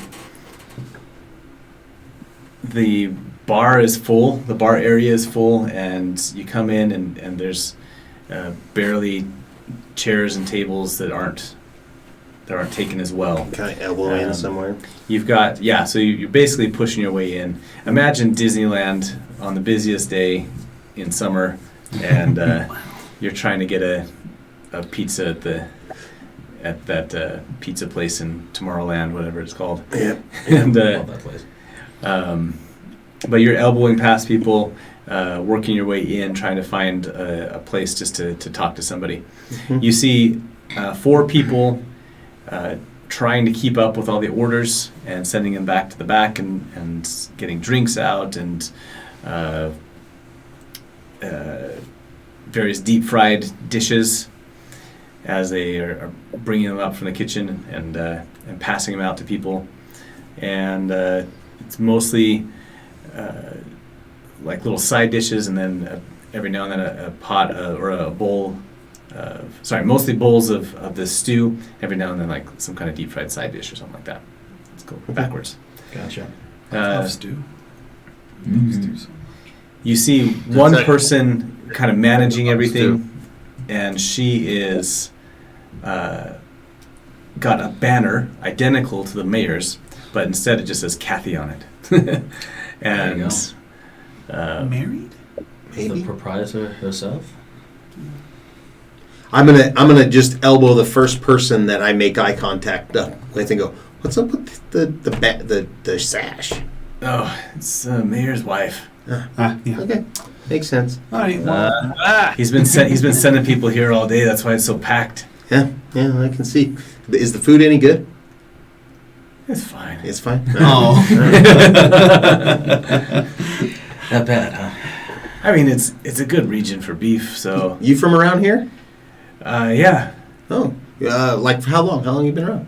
bar is full. The bar area is full, and you come in and there's barely chairs and tables that aren't taken as well. Kind of elbow in somewhere. You've got so you're basically pushing your way in. Imagine Disneyland on the busiest day in summer, and you're trying to get a pizza at that pizza place in Tomorrowland, whatever it's called. Yeah. And Love that place. but you're elbowing past people, working your way in, trying to find a place just to talk to somebody. Mhm. You see 4 people trying to keep up with all the orders and sending them back to the back and getting drinks out and various deep fried dishes as they are bringing them up from the kitchen and passing them out to people. And it's mostly little side dishes, and then every now and then a pot or a bowl. Mostly bowls of the stew. Every now and then, some kind of deep fried side dish or something like that. Let's go backwards. Gotcha. Love stew. Mhm. You see one person kind of managing everything, and she is got a banner identical to the mayor's, but instead it just says Kathy on it. And There Married? The Maybe. proprietor herself. I'm gonna just elbow the first person that I make eye contact with and go, "What's up with the sash?" oh, it's the mayor's wife. Yeah. Okay, makes sense. All right. Well, He's been sending people here all day. That's why it's so packed. Yeah, I can see. Is the food any good? It's fine. It's fine. oh. That bad, huh? I mean, it's a good region for beef. So You from around here? yeah. Oh, like for how long? How long you been around?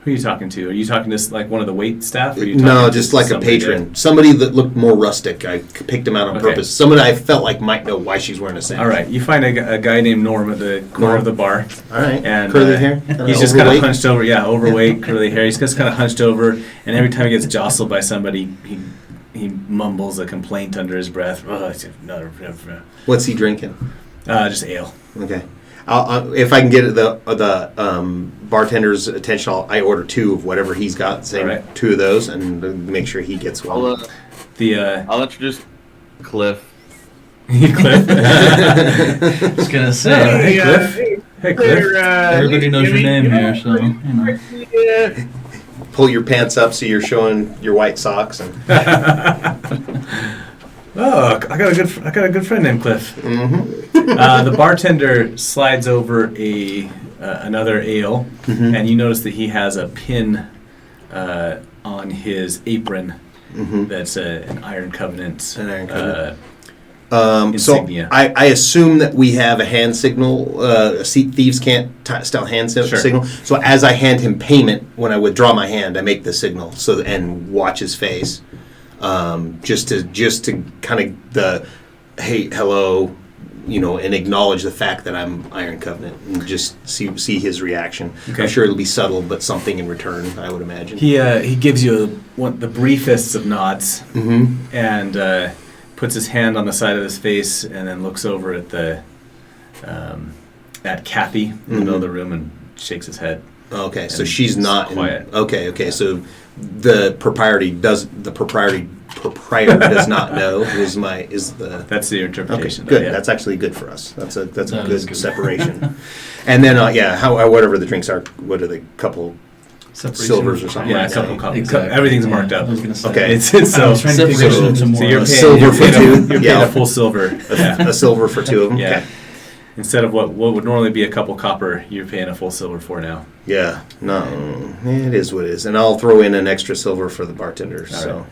Who are you talking to? Are you talking to like one of the wait staff? Or are you talking No, to just like a somebody patron. Somebody that looked more rustic. I picked him out on Okay. purpose. Somebody I felt like might know why she's wearing a sash. All right, you find a guy named Norm at the corner of the bar. All right. And Curly hair. He's just kind of overweight? hunched over. Yeah, overweight, curly hair. He's just kind of hunched over, and every time he gets jostled by somebody, he mumbles a complaint under his breath. Oh, it's another. What's he drinking? Just ale. Okay. If I can get the bartender's attention, I order 2 of whatever he's got. Same, All right. 2 of those, and make sure he gets one. I'll introduce Cliff. Cliff. Just gonna say. Hey, Cliff. Hey, Cliff. Everybody knows your name here, so you know. Pull your pants up so you're showing your white socks. And Oh, I got a good friend named Cliff. The bartender slides over another ale, and you notice that he has a pin on his apron. That's an Iron Covenant. An Iron Covenant. So Insignia. I assume that we have a hand signal. Thieves can't style hand Sure. signal. So as I hand him payment, when I withdraw my hand, I make the signal. And watch his face, just to kind of the hey, hello, and acknowledge the fact that I'm Iron Covenant, and just see his reaction. Okay. I'm sure it'll be subtle, but something in return, I would imagine. He gives you the briefest of nods, and puts his hand on the side of his face, and then looks over at Kathy in the middle of the room and shakes his head. Okay, so And she's it's not quiet. Okay. So the proprietor does not know is the That's the okay. interpretation. Good. Yeah. That's actually good for us. That's a That good is good. separation. And then whatever the drinks are, what are they? Couple silvers or something. Yeah, a like couple that. copies. Exactly. Everything's Yeah, marked up. I was gonna say. Okay. It's I so was trying to think Separation of into more. so you're A paying silver for two? You're paying Yeah. a full silver. Yeah. A silver for 2 of them. Yeah. Okay. Instead of what would normally be a couple copper, you're paying a full silver for now. Yeah. No, it is what it is, and I'll throw in an extra silver for the bartender. All So.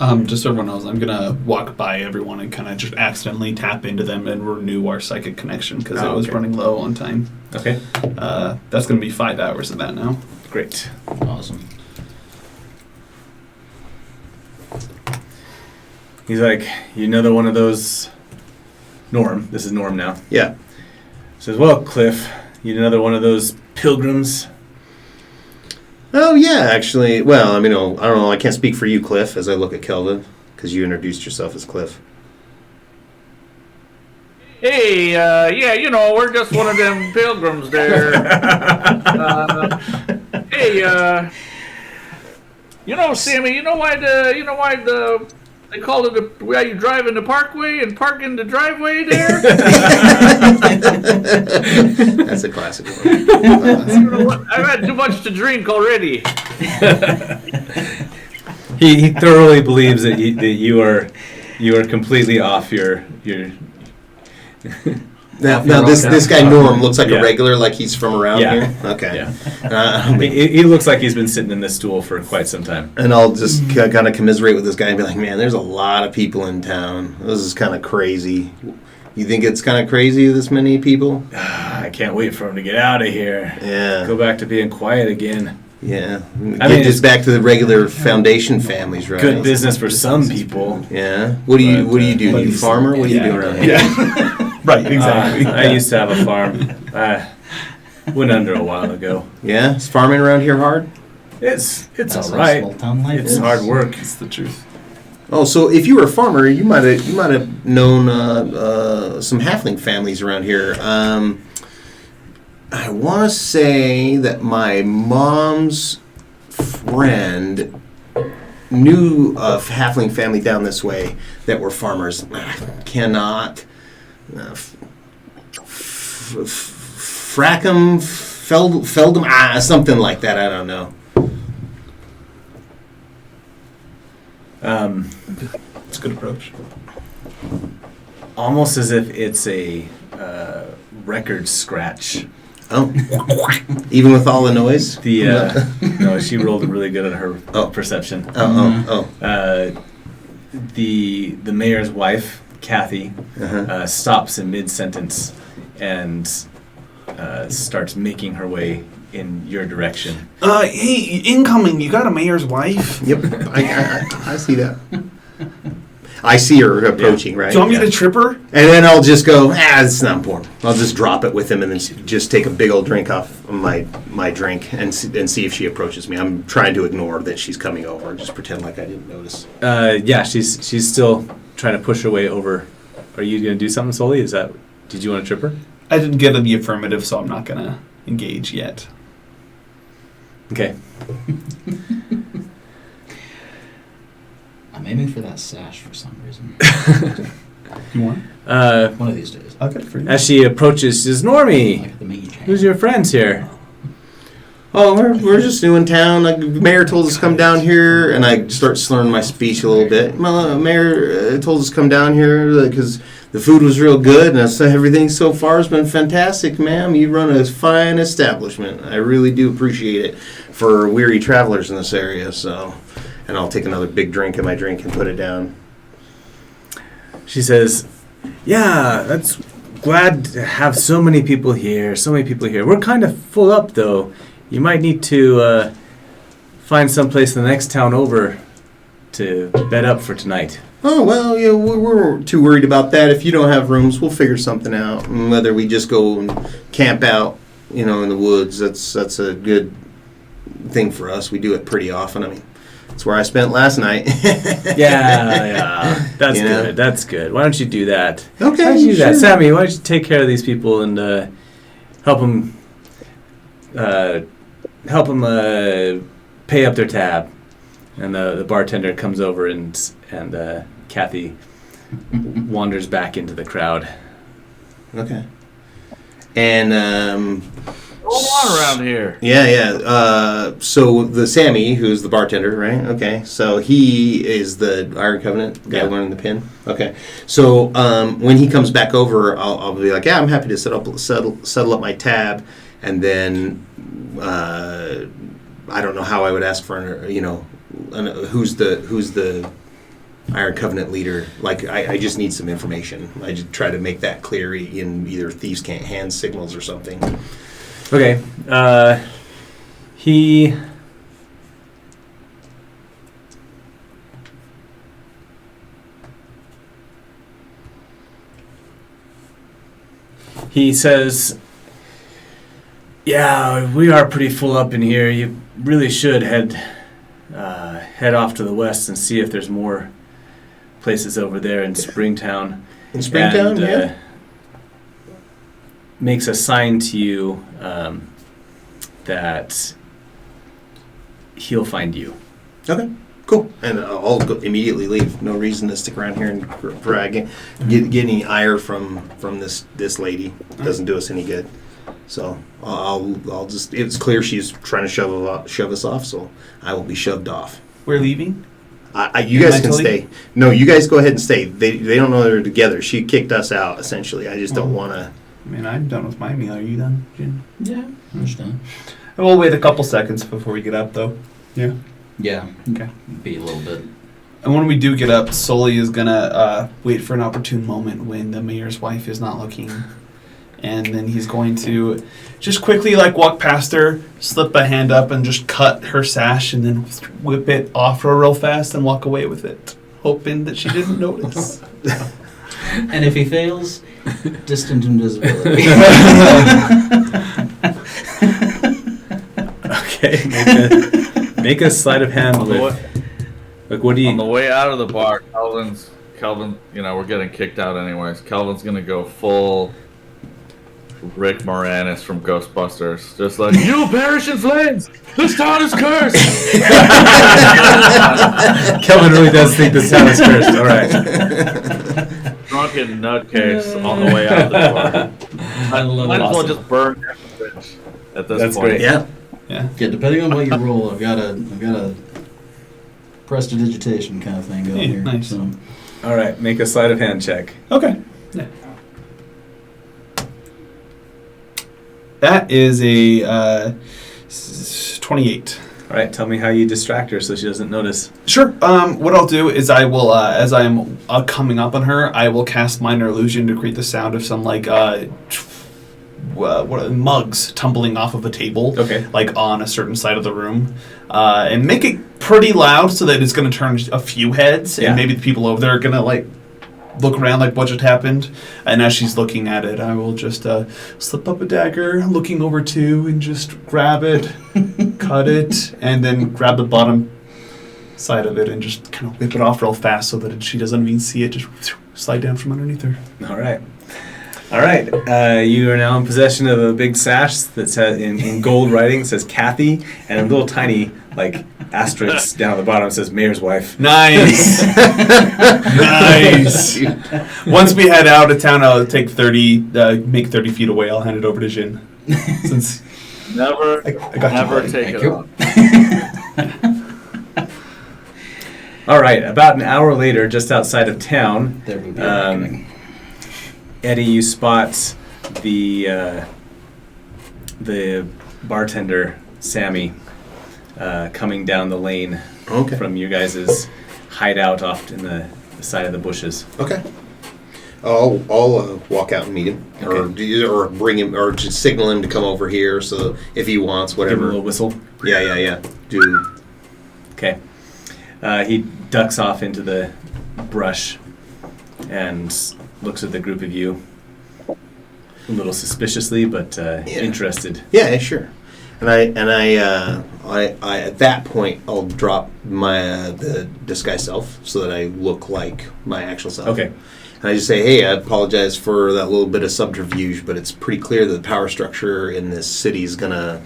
right. Just so everyone knows, I'm gonna walk by everyone and kind of just accidentally tap into them and renew our psychic connection because it was Okay. running low on time. Okay. That's gonna be 5 hours of that now. Great. Awesome. He's like, another one of those. Norm. This is Norm now. Yeah. Says, well, Cliff, you another one of those pilgrims. Oh yeah, actually. Well, I mean, I don't know. I can't speak for you, Cliff, as I look at Kelvin, because you introduced yourself as Cliff. Hey, we're just one of them pilgrims there. Sammy, you know why they called it why you drive in the parkway and park in the driveway there? That's a classic one. You know what? I've had too much to drink already. He thoroughly believes that you are completely off your. Now this guy Norm looks like Yeah. a regular, like he's from around Yeah. here. Okay. Yeah. He looks like he's been sitting in this stool for quite some time. And I'll just kind of commiserate with this guy and be like, man, there's a lot of people in town. This is kind of crazy. You think it's kind of crazy, this many people? I can't wait for him to get out of here. Yeah. Go back to being quiet again. Yeah. I mean, Get it's this back to the regular foundation families, right? Good business for some people. Yeah. What do you do? But You farmer? What do you do around here? Right, exactly. I used to have a farm. Went under a while ago. Yeah. Is farming around here hard? It's That's all how right. small town life It's is. hard work. It's the truth. Oh, so if you were a farmer, you might have known some halfling families around here. I want to say that my mom's friend knew of halfling family down this way that were farmers. Cannot Frackham, Feldham, something like that. I don't know. It's a good approach. Almost as if it's a record scratch. Oh, even with all the noise. No, she rolled really good at her perception. The mayor's wife, Kathy, stops in mid sentence and starts making her way in your direction. Hey, incoming! You got a mayor's wife? Yep, I see that. I see her approaching, right? Do you want me to trip her? And then I'll just go, it's not important. I'll just drop it with him and then just take a big old drink off my drink and see if she approaches me. I'm trying to ignore that she's coming over and just pretend like I didn't notice. Yeah, she's still trying to push her way over. Are you going to do something, Sully? Did you want to trip her? I didn't get the affirmative, so I'm not going to engage yet. Okay. I'm aiming for that sash for some reason. You want? One of these days. I'll get it for you. As she approaches, she says, Normie, Like the mage hand. who's your friends here? Oh, we're just new in town. Like, the mayor told us to come down here, and I start slurring my speech a little bit. Mayor told us to come down here because the food was real good, and everything so far has been fantastic, ma'am. You run a fine establishment. I really do appreciate it for weary travelers in this area. So, and I'll take another big drink of my drink and put it down. She says, yeah, that's glad to have so many people here. We're kind of full up, though. You might need to find someplace in the next town over to bed up for tonight. Oh, well, yeah, we're too worried about that. If you don't have rooms, we'll figure something out. And whether we just go and camp out, in the woods, that's a good thing for us. We do it pretty often. I mean, that's where I spent last night. Yeah. That's good. That's good. Why don't you do that? Okay, Why don't you do that? sure. Sammy, why don't you take care of these people and help them pay up their tab? And the bartender comes over and Kathy wanders back into the crowd. Okay. And Go on around here. yeah. So the Sammy, who's the bartender, right? Okay. So he is the Iron Covenant guy wearing the pin. Okay. So when he comes back over, I'll be like, yeah, I'm happy to settle up my tab, and then I don't know how I would ask for who's the Iron Covenant leader. Like, I just need some information. I just try to make that clear in either Thieves' Can't hand signals or something. Okay. He says, yeah, we are pretty full up in here. You really should head off to the west and see if there's more places over there in Springtown. In Springtown, and, makes a sign to you that he'll find you. Okay, cool. And I'll immediately leave. No reason to stick around here and get any ire from this lady. Doesn't do us any good. So I'll just. It's clear she's trying to shove us off. So I will be shoved off. We're leaving? You guys can stay. No, you guys go ahead and stay. They don't know they're together. She kicked us out essentially. I just don't want to. I mean, I'm done with my meal. Are you done, Jin? Yeah, I understand. We'll wait a couple seconds before we get up, though. Yeah. Yeah. Okay. Be a little bit. And when we do get up, Sully is going to wait for an opportune moment when the mayor's wife is not looking. And then he's going to just quickly, walk past her, slip a hand up, and just cut her sash, and then whip it off her real fast and walk away with it, hoping that she didn't notice. And if he fails, distant invisibility. Okay. Make a sleight of hand with Like, what do On the you? way out of the bar, Kelvin, we're getting kicked out anyways. Kelvin's gonna go full Rick Moranis from Ghostbusters. Just like, you perish in flames! This town is cursed! Kelvin really does think this town is cursed. All right. Drunken nutcase on the way out the door. I love Might it. as well just burn the bridge at this That's point. great. Yeah. Yeah. Yeah, depending on what you roll, I've got a prestidigitation kind of thing going Hey, here. nice. So. All right. Make a sleight of hand check. Okay. Yeah. That is a 28. All right. Tell me how you distract her so she doesn't notice. Sure. What I'll do is I will, as I'm coming up on her, I will cast minor illusion to create the sound of some mugs tumbling off of a table, Okay. like on a certain side of the room, and make it pretty loud so that it's going to turn a few heads, Yeah. and maybe the people over there are going to look around like what just happened. And as she's looking at it, I will just slip up a dagger, looking over too, and just grab it, cut it, and then grab the bottom side of it and just kind of whip it off real fast so that she doesn't even see it. Just slide down from underneath her. All right. All right. You are now in possession of a big sash that says in gold writing says Kathy, and a little tiny asterisk down at the bottom says Mayor's wife. Nice. Nice. Once we head out of town, I'll take 30, make 30 feet away. I'll hand it over to Jin. Since Never, I got you, never buddy. take Thank it you. off. All right. About an hour later, just outside of town, There will be a reckoning. Eddie, you spot the bartender Sammy coming down the lane Okay. from you guys' hideout off in the side of the bushes. Okay. I'll walk out and meet him, or bring him, or just signal him to come over here. So if he wants, Give him a whatever. little whistle. Yeah. Do Okay. He ducks off into the brush and looks at the group of you a little suspiciously, but interested. yeah, sure. And I at that point I'll drop my the disguise self so that I look like my actual self. Okay. And I just say, hey, I apologize for that little bit of subterfuge, but it's pretty clear that the power structure in this city is gonna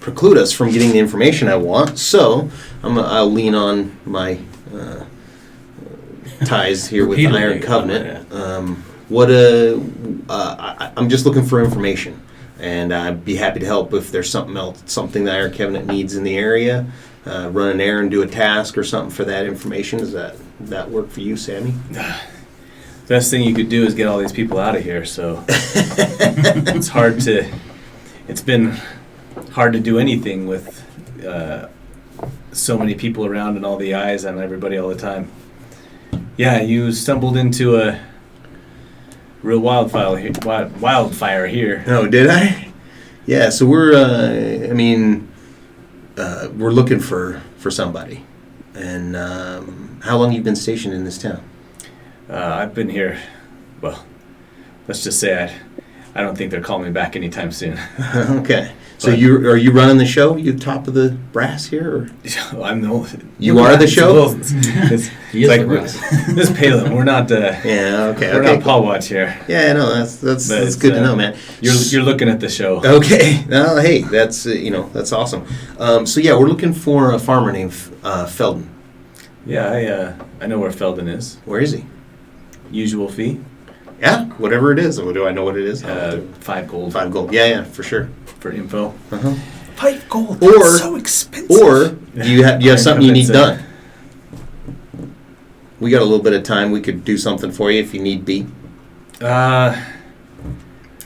preclude us from getting the information I want. So I'll lean on my ties here with the Repeatedly. Iron Covenant. I'm just looking for information, and I'd be happy to help if there's something the Iron Covenant needs in the area. Run an errand, do a task, or something for that information. Does that work for you, Sammy? Best thing you could do is get all these people out of here. So it's been hard to do anything with so many people around and all the eyes on everybody all the time. Yeah, you stumbled into a real wildfire here. Oh, did I? Yeah. So we're looking for somebody. And how long you been stationed in this town? I've been here, well, let's just say I don't think they're calling me back anytime soon. Okay. So But- are you running the show? You top of the brass here? Or? I'm the only... You are the show? It's He is like, the brass. this is Palin. We're not... Yeah. Okay. We're okay. not Paul Watch here. Yeah. No. That's But it's, good to know, man. You're looking at the show. Okay. No. Hey. That's that's awesome. So yeah, we're looking for a farmer named Felden. Yeah, I know where Felden is. Where is he? Usual fee. Yeah. Whatever it is. Do I know what it is? 5 gold 5 gold. Yeah. For sure. for info. Uh-huh. 5 gold. Or- That's so expensive. Or do you have Iron something you need Covenant's done? We got a little bit of time. We could do something for you if you need be.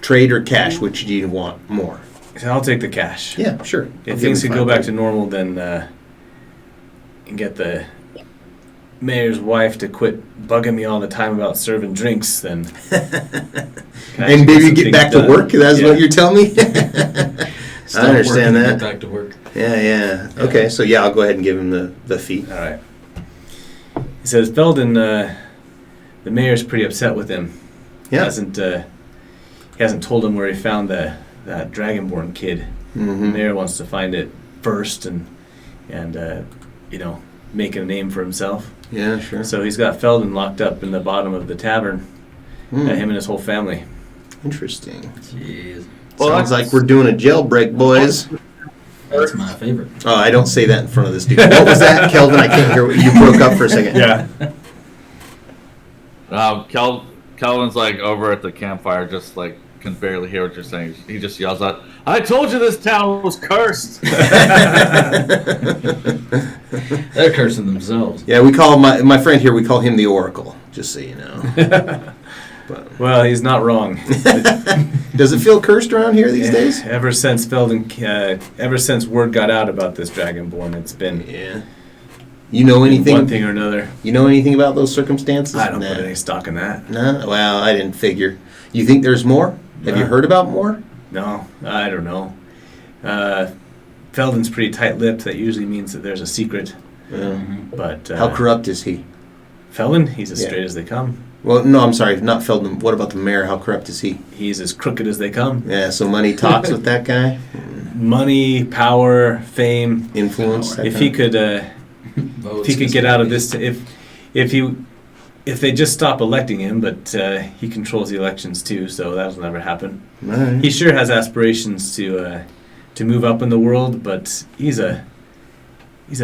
Trade or cash, which do you want more? I'll take the cash. Yeah, sure. If things could go back to normal, then and get the mayor's wife to quit bugging me all the time about serving drinks, then And maybe get back to work. That's what you're telling me. Stop I understand working and that. Get back to work. Yeah. Okay, so yeah, I'll go ahead and give him the fee. All right. He says Felden, the mayor's pretty upset with him. Yeah. He hasn't told him where he found that Dragonborn kid. The Mm-hmm. mayor wants to find it first, and making a name for himself. Yeah, sure. So he's got Felden locked up in the bottom of the tavern. Hmm. Him and his whole family. Interesting. Jeez. Well, Sounds that's- like we're doing a jailbreak, boys. That's my favorite. Oh, I don't say that in front of this dude. What was that, Kelvin? I can't hear. You broke up for a second. Yeah. Calvin's like over at the campfire, just like can barely hear what you're saying. He just yells out, "I told you this town was cursed." They're cursing themselves. Yeah, we call my friend here. We call him the Oracle. Just so you know. But Well, he's not wrong. does it feel cursed around here these days? Ever since Felden, ever since word got out about this Dragonborn, it's been Yeah. You know one anything? thing or another. You know anything about those circumstances? I don't Nah. put any stock in that. No. Well, I didn't figure. You think there's more? Have you No. heard about more? No, I don't know. Felden's pretty tight-lipped. That usually means that there's a secret. But How corrupt is he? Felden, he's as Yeah. straight as they come. Well, no, I'm sorry, not Feldman. What about the mayor? How corrupt is he? He's as crooked as they come. Yeah, so money talks with that guy. Money, power, fame. Influence. that If kind he of- could, Votes, if he could get out of conspiracies. this, if they just stop electing him, but he controls the elections too, so that'll never happen. All right. He sure has aspirations to move up in the world, but he's a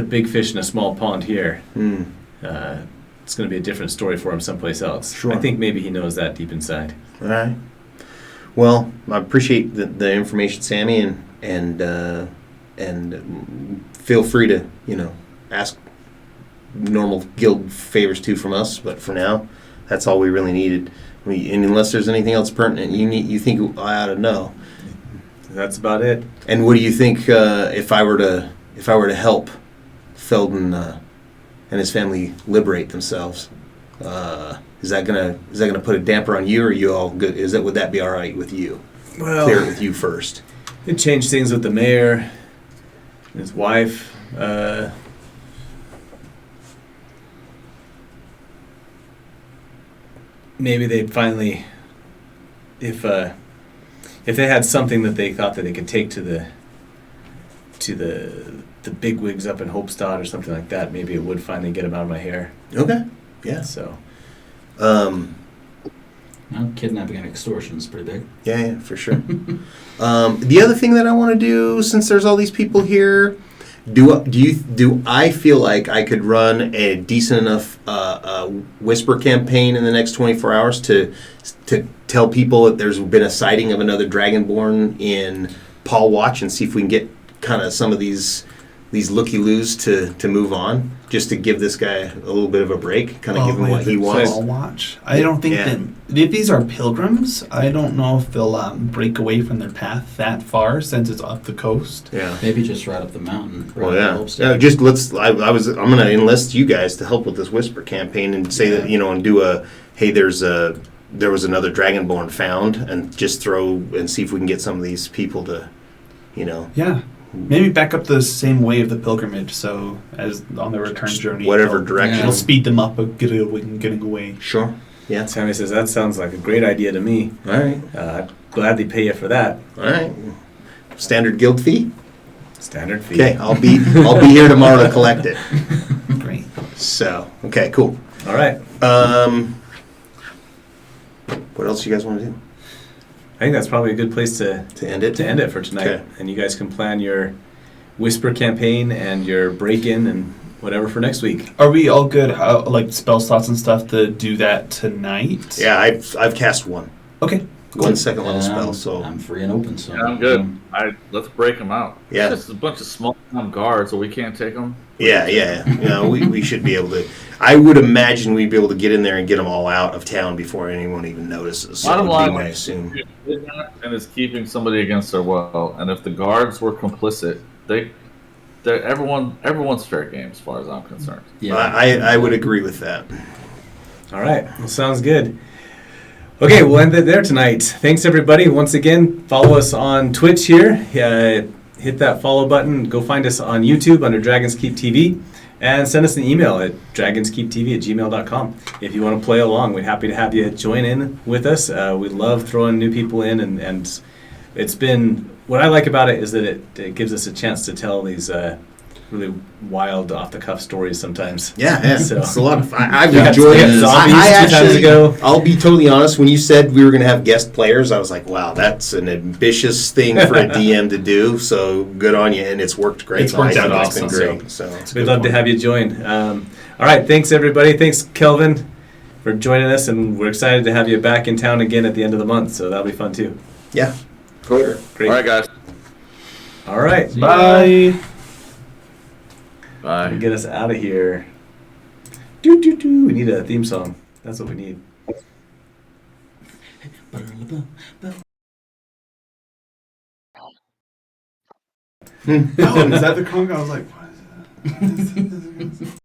big fish in a small pond here. Hmm. It's going to be a different story for him someplace else. Sure. I think maybe he knows that deep inside. All right. Well, I appreciate the information, Sammy, and feel free to ask normal guild favors too from us. But for now, that's all we really needed. And unless there's anything else pertinent you think I ought to know. That's about it. And what do you think if I were to help Felden and his family liberate themselves? Is that gonna put a damper on you, or are you all good? Would that be all right with you? Well, Clear it with you first. it changed things with the mayor, his wife. Maybe they'd finally, if they had something that they thought that they could take to the bigwigs up in Hopestad or something like that, maybe it would finally get them out of my hair. Okay. Yeah. So Well, kidnapping and extortion is pretty big. Yeah, for sure. The other thing that I want to do, since there's all these people here, do I feel like I could run a decent enough whisper campaign in the next 24 hours to tell people that there's been a sighting of another Dragonborn in Paul Watch, and see if we can get kind of some of these looky-loos to move on, just to give this guy a little bit of a break, kind of give him what he wants. I'll watch. I don't think Yeah. that if these are pilgrims, I don't know if they'll break away from their path that far since it's up the coast. Yeah. Maybe just right up the mountain. Well, right yeah. up Hopestead. Just let's. I'm going to enlist you guys to help with this whisper campaign and say that and do a hey. There was another Dragonborn found, and just throw and see if we can get some of these people to, Yeah. Maybe back up the same way of the pilgrimage, so as on the return journey, whatever it'll- direction. it'll speed them up of getting away. Sure. Yeah. Sammy says, that sounds like a great idea to me. All right. I'd gladly pay you for that. All right. Standard guild fee. Standard fee. Okay. I'll be here tomorrow to collect it. Great. So okay, cool. All right. What else you guys want to do I think that's probably a good place to to end it? for tonight. Okay. And you guys can plan your whisper campaign and your break-in and whatever for next week. Are we all good? Like spell slots and stuff to do that tonight? Yeah, I've cast one. Okay. One second level And spell. So I'm free and open. So Yeah, I'm good. Let's break them out. Yeah. It's just a bunch of small town guards, so we can't take them. yeah. We should be able to. I would imagine we'd be able to get in there and get them all out of town before anyone even notices. So Bottom that would be line, my assume. And is keeping somebody against their will. And if the guards were complicit, everyone's fair game as far as I'm concerned. yeah, I would agree with that. All right. Well, sounds good. Okay, we'll end it there tonight. Thanks, everybody. Once again, follow us on Twitch here. Hit that follow button. Go find us on YouTube under Dragons Keep TV. And send us an email at dragonskeeptv@gmail.com. If you want to play along, we're happy to have you join in with us. We love throwing new people in, and it's been, what I like about it is that it gives us a chance to tell these really wild, off the cuff stories sometimes. Yeah. So- It's a lot of fun. I've We had enjoyed it. zombies I 2 times ago. I'll be totally honest. When you said we were going to have guest players, I was like, "Wow, that's an ambitious thing for a DM to do." So good on you, and it's worked great. It's worked I think out it's been awesome. great. So We'd love to have you join. All right, thanks everybody. Thanks Kelvin for joining us, and we're excited to have you back in town again at the end of the month. So that'll be fun too. yeah, Great. All right, guys. All right. Bye. Bye. Get us out of here. Do do do. We need a theme song. That's what we need. Oh, is that the conga? I was like, what is that?